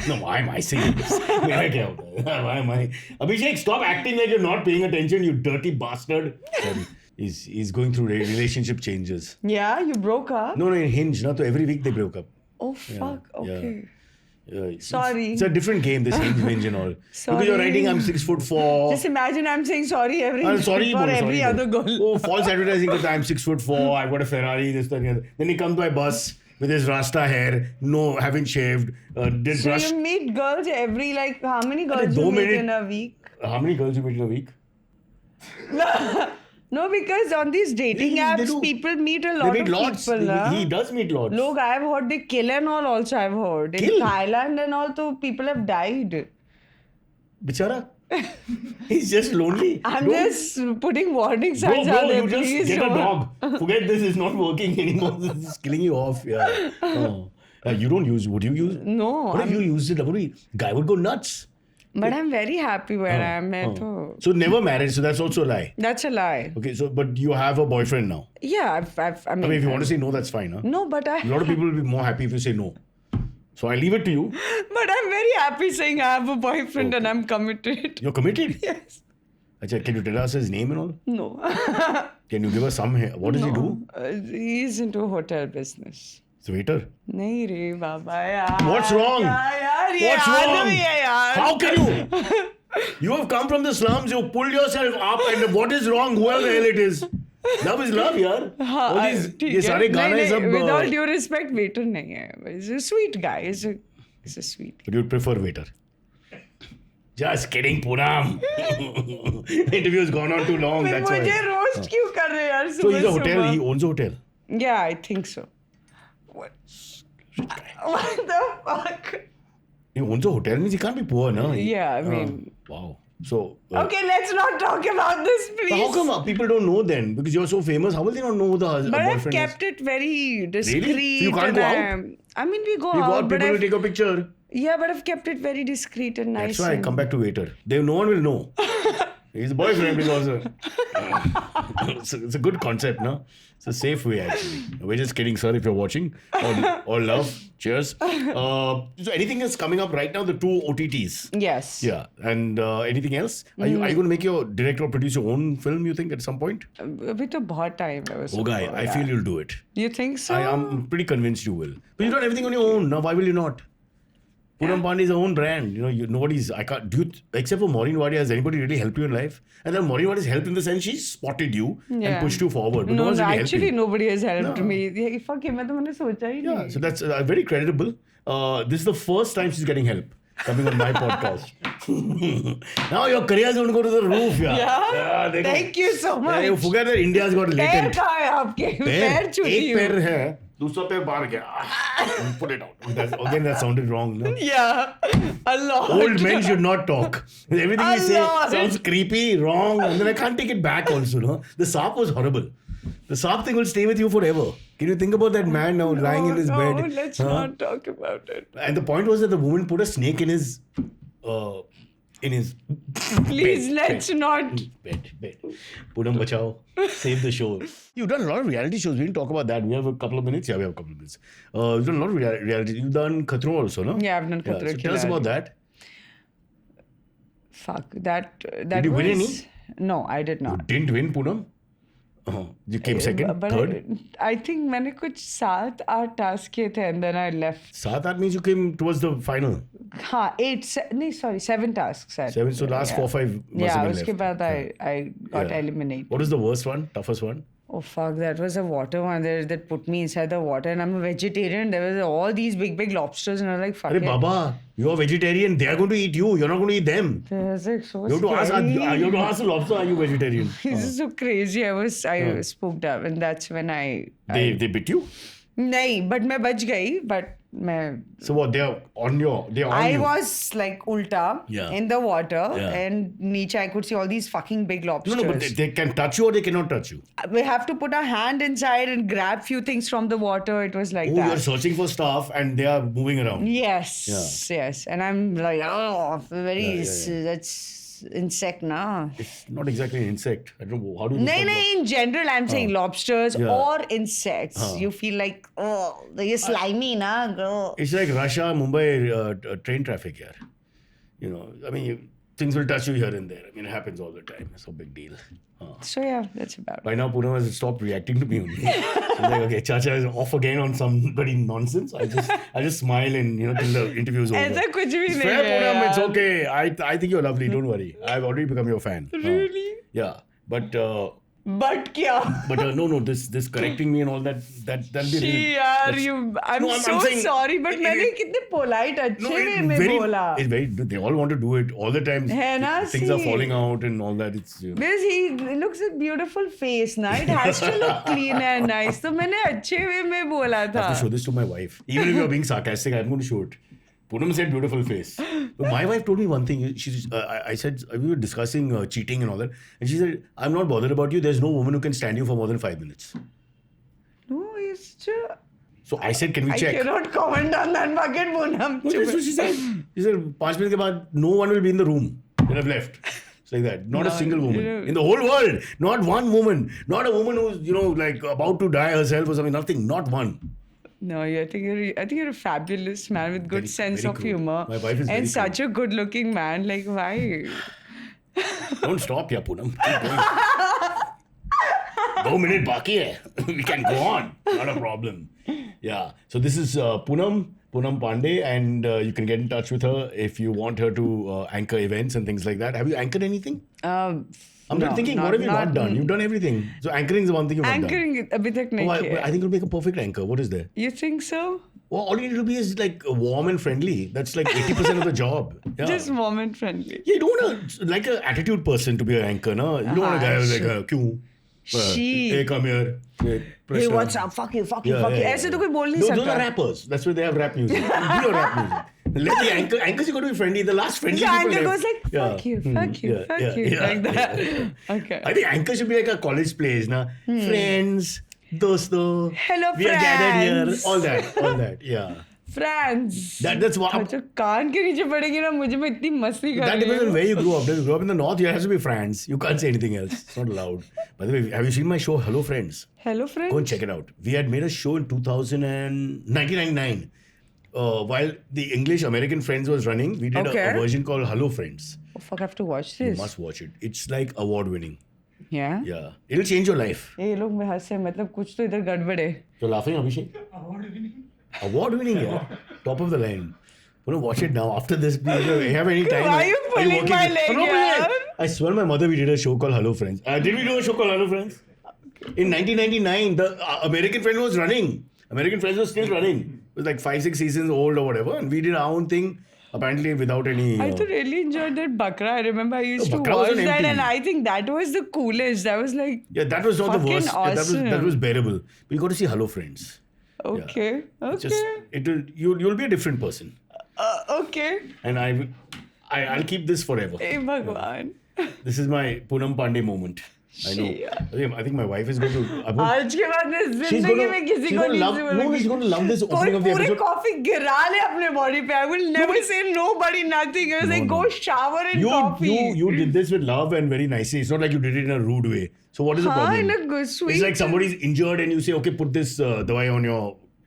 No, why am I saying this? मेरा क्या होता है? Why am I? Abhishek, stop acting like you're not paying attention, you dirty bastard. Sorry. He's going through relationship changes. Yeah, you broke up? No, in Hinge, so every week they broke up. Oh, fuck. Okay. Sorry. It's a different game, this Hinge and all. Sorry. Because you're writing, I'm 6'4". Just imagine I'm saying sorry Sorry, for every other girl. Oh, false advertising that I'm 6'4", I've got a Ferrari, this, that, and the other. Then he comes by bus with his rasta hair, haven't shaved, did So brush. you meet girls every, like, how many girls do you meet minute- in a week? How many girls you meet in a week? No, because on these dating They apps, do. people meet a They lot meet of lots. people. He does meet lots. Look, I've heard they kill and all also I've heard. In Kill? Thailand and all, so people have died. Bichara. He's just lonely. I'm Don't- just putting warning Bro, signs out there. you just Please get a don't. dog. Forget this, it's not working anymore. This is killing you off. Yeah. Oh. You don't use, would you use? No, What if you used it? Guy would go nuts. but I'm very happy where I am. मैं तो- So never married, so that's also a lie. That's a lie. Okay, so but you have a boyfriend now. Yeah, I I mean, if you want to say no, that's fine. Huh? No, but A lot of people will be more happy if you say no. So I leave it to you. But I'm very happy saying I have a boyfriend and I'm committed. You're committed? Yes. Achha, can you tell us his name and all? No. Can you give us some? What does he do? He's into hotel business. He's a waiter. नहीं रे बाबा यार. What's wrong? यार ये What's आदमी wrong? है यार. How can you? You have come from the slums, you pulled yourself up, and what is wrong? Whoever the hell it is. Love is love, yaar. हाँ, All these, ठीक ये है. सारे गाने नहीं, सब. with all due respect, waiter नहीं है. He's a sweet guy. He's a sweet. But you'd prefer waiter. Just kidding, Poonam. The interview has gone on too long. फिर That's मुझे why. रोस्ट क्यों कर रहे हैं यार So he's a hotel. सुबह-सुबह? He owns a hotel. Yeah, I think so. What? What the fuck? He owns a hotel means he can't be poor, no? Yeah, I mean- Wow. So. Okay, let's not talk about this, But please. how come people don't know then? Because you're so famous. How will they not know who the But boyfriend I've kept it very discreet. Really? So you can't and go out? I mean, we go is? You out, got but people to take a picture. yeah, but I've kept it very discreet and nice. That's why I and- come back to waiter. No one will know. His boyfriend is also. It's a good concept, no? It's a safe way, actually. We're just kidding, sir, if you're watching. All love. Cheers. So anything else coming up right now? The 2 OTTs. Yes. Yeah. And anything else? Are you going to make your direct or produce your own film, you think, at some point? अभी तो बहुत time है उसको. Oh, guy, I feel you'll do it. You think so? I am pretty convinced you will. But you've done everything on your own. Now, why will you not? Poonam Pandey is a own brand. Nobody's. I can't. Except for Maureen Wadia, has anybody really helped you in life? And then Maureen Wadia's helped in the sense she spotted you and Yeah. pushed you forward. But No, one's really actually helping. nobody has helped No. me. Yeah, fuck him, मैं तो मैंने सोचा ही Yeah, नहीं. so that's very creditable. This is the first time she's getting help coming on my podcast. Now your career is going to go to the roof. Yeah? देखो. Thank you so Yeah, much. you forget that India's got पैर latent. कहाँ है आपके? पैर छूटी एक हूँ. पैर है, दूसरा पैर बाहर गया. Put it out. Again, that sounded wrong. No? Yeah, a lot. Old men should not talk. Everything A we say lot. sounds creepy, wrong, and then I can't take it back also. No? The Saap was horrible. The Saap thing will stay with you forever. Can you think about that man now lying in his no, bed? let's Huh? not talk about it. And the point was that the woman put a snake in his Please, let's not. bed. Poonam bachao. Save the show. You've done a lot of reality shows. We didn't talk about that. We have a couple of minutes. Yeah, we have a couple of minutes. You've done a lot of reality. You've done Khatro also, no? Yeah, I've done Khatro So Ke tell us about Khiladi. that. Fuck, that Did you was... win any? No, I did You not. didn't win, Poonam? You came second, But third? I think मैंने कुछ 7-8 tasks किए थे and then I left. 7-8 means you came towards the final. हाँ, 7 tasks. 7, so last 4-5 must Yeah, have been उसके left. बाद I got Yeah. eliminated. What was the worst one? Toughest one? Oh fuck, that was a water one that put me inside the water and I'm a vegetarian. There was all these big lobsters and I was like, fuck Arey it. Baba, you're vegetarian. They are going to eat you. You're not going to eat them. It was like so You have to ask. scary. You have to ask the lobster. Are you vegetarian? This is so crazy. I was spooked up and that's when They bit you. नहीं, but मैं बच गई. But मैं So what? They are on you. I was like ulta Yeah. in the water Yeah. and niche I could see all these fucking big lobsters. No, but they can touch you or they cannot touch you. We have to put our hand inside and grab few things from the water. It was like Oh, you're that. searching for stuff and they are moving around. Yes. And I'm like, oh, Yeah. that's insect, na. It's not exactly an insect. I don't know. How do you No, in general, I'm saying lobsters Yeah. or insects. You feel like, oh, they're slimy, na, girl. It's like Russia, Mumbai train traffic here. I mean, things will touch you here and there. I mean, it happens all the time. It's no big deal. So yeah, that's about it. By now, Poonam has stopped reacting to me only. She's like, okay, Chacha is off again on some bloody nonsense. I just smile and till the interview is over. ऐसा कुछ भी It's नहीं fair, है Poonam. It's यार. okay. I think you're lovely. Don't worry. I've already become your fan. Really? Yeah, but But क्या? no, this correcting me and all that'll be She, really. yaar, I'm No, so I'm saying- sorry, but मैंने कितने polite अच्छे No, way it's में very, बोला. it's very. They all want to do it all the time. है ना, Things are see? falling out and all that. It's Because he looks a beautiful face, na. It has to look clean and nice. तो मैंने अच्छे way में बोला I था. have to show this to my wife. Even if you're being sarcastic, I'm going to show it. Poonam said beautiful face. But my wife told me one thing. I said, we were discussing cheating and all that. And she said, I'm not bothered about you. There's no woman who can stand you for more than 5 minutes. No, it's true. So I said, can we I check? cannot comment on that bucket, Poonam. No, that's what she said. She said, 5 minutes ke baad, no one will be in the room. Then I've left. It's like that. Not a single woman. In the whole world. Not one woman. Not a woman who's, like about to die herself or something. Nothing. Not one. No, I think you're a fabulous man with good Very- sense very of cruel. humor. My wife is very and such a good-looking man. Like, why? Don't stop, yeah, Poonam. Keep going. 2 minutes baki hai. We can go on. Not a problem. Yeah. So this is Poonam Pandey, and you can get in touch with her if you want her to anchor events and things like that. Have you anchored anything? I'm no, not thinking, what have you not done? You've done everything. So anchoring is the one thing you've not done. Anchoring अभी तक Oh, नहीं I किया. think it'll make a perfect anchor. What is there? You think so? Well, all you need to be is like warm and friendly. That's like 80% of the job. Yeah. Just warm and friendly. Yeah, you don't want like an attitude person to be an anchor, no? You don't want a guy who's like, kyun? She- Hey, come here. Hey, what's up? Fuck you. ऐसे तो कोई बोल नहीं Those सकता. are rappers. That's why they have rap music. Do your rap music. Let the anchors you got to be friendly. The last friendly The people anchor left. goes like, fuck you, fuck you, like that. Okay. I think anchor should be like a college plays, na? Friends, dosto. Hello, we are gathered here. friends. All that. Yeah. France. That's what. जो कान के नीचे पड़ेगी ना मुझे, मैं इतनी मस्ती कर That रही depends on हूँ. where you grew up. If you grew up in the north, it has to be France. You can't say anything else. It's not allowed. By the way, have you seen my show Hello Friends? Hello friends. Go and check it out. We had made a show in 1999. While the English American Friends was running, we did Okay. a version called Hello Friends. Oh, fuck, I have to watch You this. must watch it. It's like award winning. Yeah. Yeah. It'll change your life. ये लोग में हंस से मतलब कुछ तो इधर गड़बड़ है. You're laughing, Abhishek? Award winning, yeah. Top of the line. You know, watch it now. After this, please, if you have any time. Why are you pulling working my with- leg, No, yaar? I swear my mother, we did a show called Hello Friends. Did we do a show called Hello Friends? In 1999, the American Friends was running. American Friends was still running. It was like 5-6 seasons old or whatever. And we did our own thing, apparently without any... I to really enjoyed that Bakra. I remember I used to Bakra was watch on that, MTV. and I think that was the coolest. That was like yeah, that was not the fucking worst. Yeah, awesome. that was bearable. But you got to see Hello Friends. okay, okay, Just, it will, you'll be a different person. okay. And I'll keep this forever. Hey Bhagwan. This is my Poonam Pandey moment. I know. Shit. I think my wife is going to. आज के बाद मैं She's जिंदगी gonna- में किसी she's को gonna नहीं love- बोलूंगी. no, she's gonna love this कोई opening of the पूरे episode. कॉफी गिरा ले अपने बॉडी पे. I will never say nobody nothing. I was like, go shower in coffee. You did this with love and very nicely. It's not like you did it in a rude way. So what is the हाँ, problem? in a good, sweet. It's like somebody's injured and you say, okay, put this dawai on your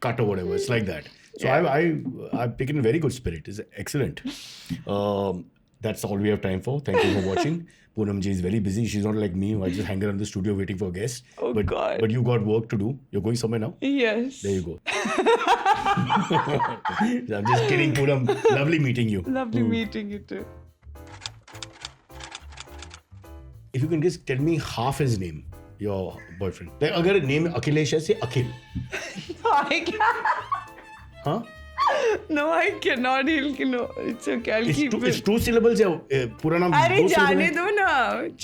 cut or whatever. It's like that. So I've taken a very good spirit. It's excellent. That's all we have time for. Thank you for watching. Poonam ji is very busy. She's not like me, who I just hang around the studio waiting for guests. Oh, God. But you got work to do. You're going somewhere now? Yes. There you go. I'm just kidding, Poonam. Lovely meeting you. Lovely meeting you too. If you can just tell me half his name, your boyfriend. Like, अगर name Akhilesh है, say Akhil. I can't. Huh? No, I cannot. No, it's okay. I'll keep It's it. 2 syllables है. पूरा नाम अरे 2 syllable जाने है. दो ना,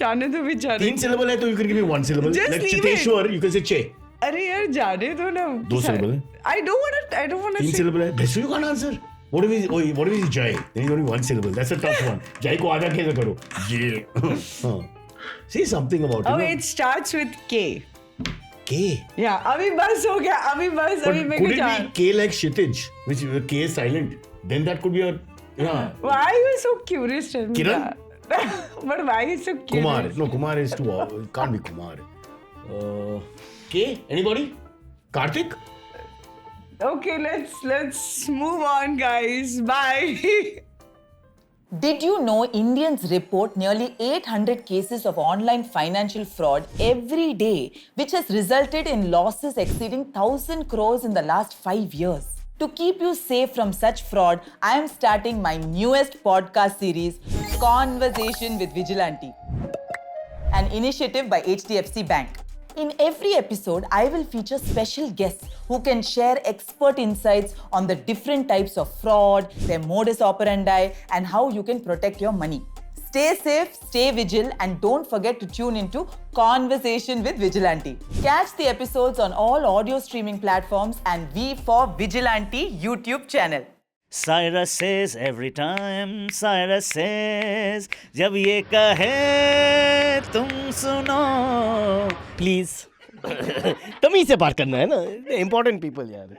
जाने दो बेचारे. 3 syllable है तो you can give me 1 syllable. Just Like leave Chiteshwar, you can say Che. अरे यार जाने दो ना. 2 syllable है. I don't wanna 3 say. syllable है. That's why you can't answer. What if he's Jai? Then he's only 1 syllable. That's a tough one. Jai को आधा कैसे करो? Jai. Say something about it. Oh, no? it starts with K. K. Yeah, अभी बस हो गया. अभी बस But अभी मैं could कुछ it be K like Kshitij, which K is silent? Then that could be a yeah. Why are you so curious? Tell me Kiran? that. But why are you so curious? Kumar. No, Kumar is too. It can't be Kumar. K. Anybody? Karthik? Okay, let's move on, guys. Bye. Did you know Indians report nearly 800 cases of online financial fraud every day, which has resulted in losses exceeding 1,000 crores in the last 5 years? To keep you safe from such fraud, I am starting my newest podcast series, Conversation with Vigilante, an initiative by HDFC Bank. In every episode, I will feature special guests who can share expert insights on the different types of fraud, their modus operandi, and how you can protect your money. Stay safe, stay vigilant, and don't forget to tune into Conversation with Vigilante. Catch the episodes on all audio streaming platforms and V for Vigilante YouTube channel. Cyrus says every time, Cyrus says, जब ये कहे तुम सुनो, please. तमीज से बात करना है ना, इम्पोर्टेंट पीपल यार.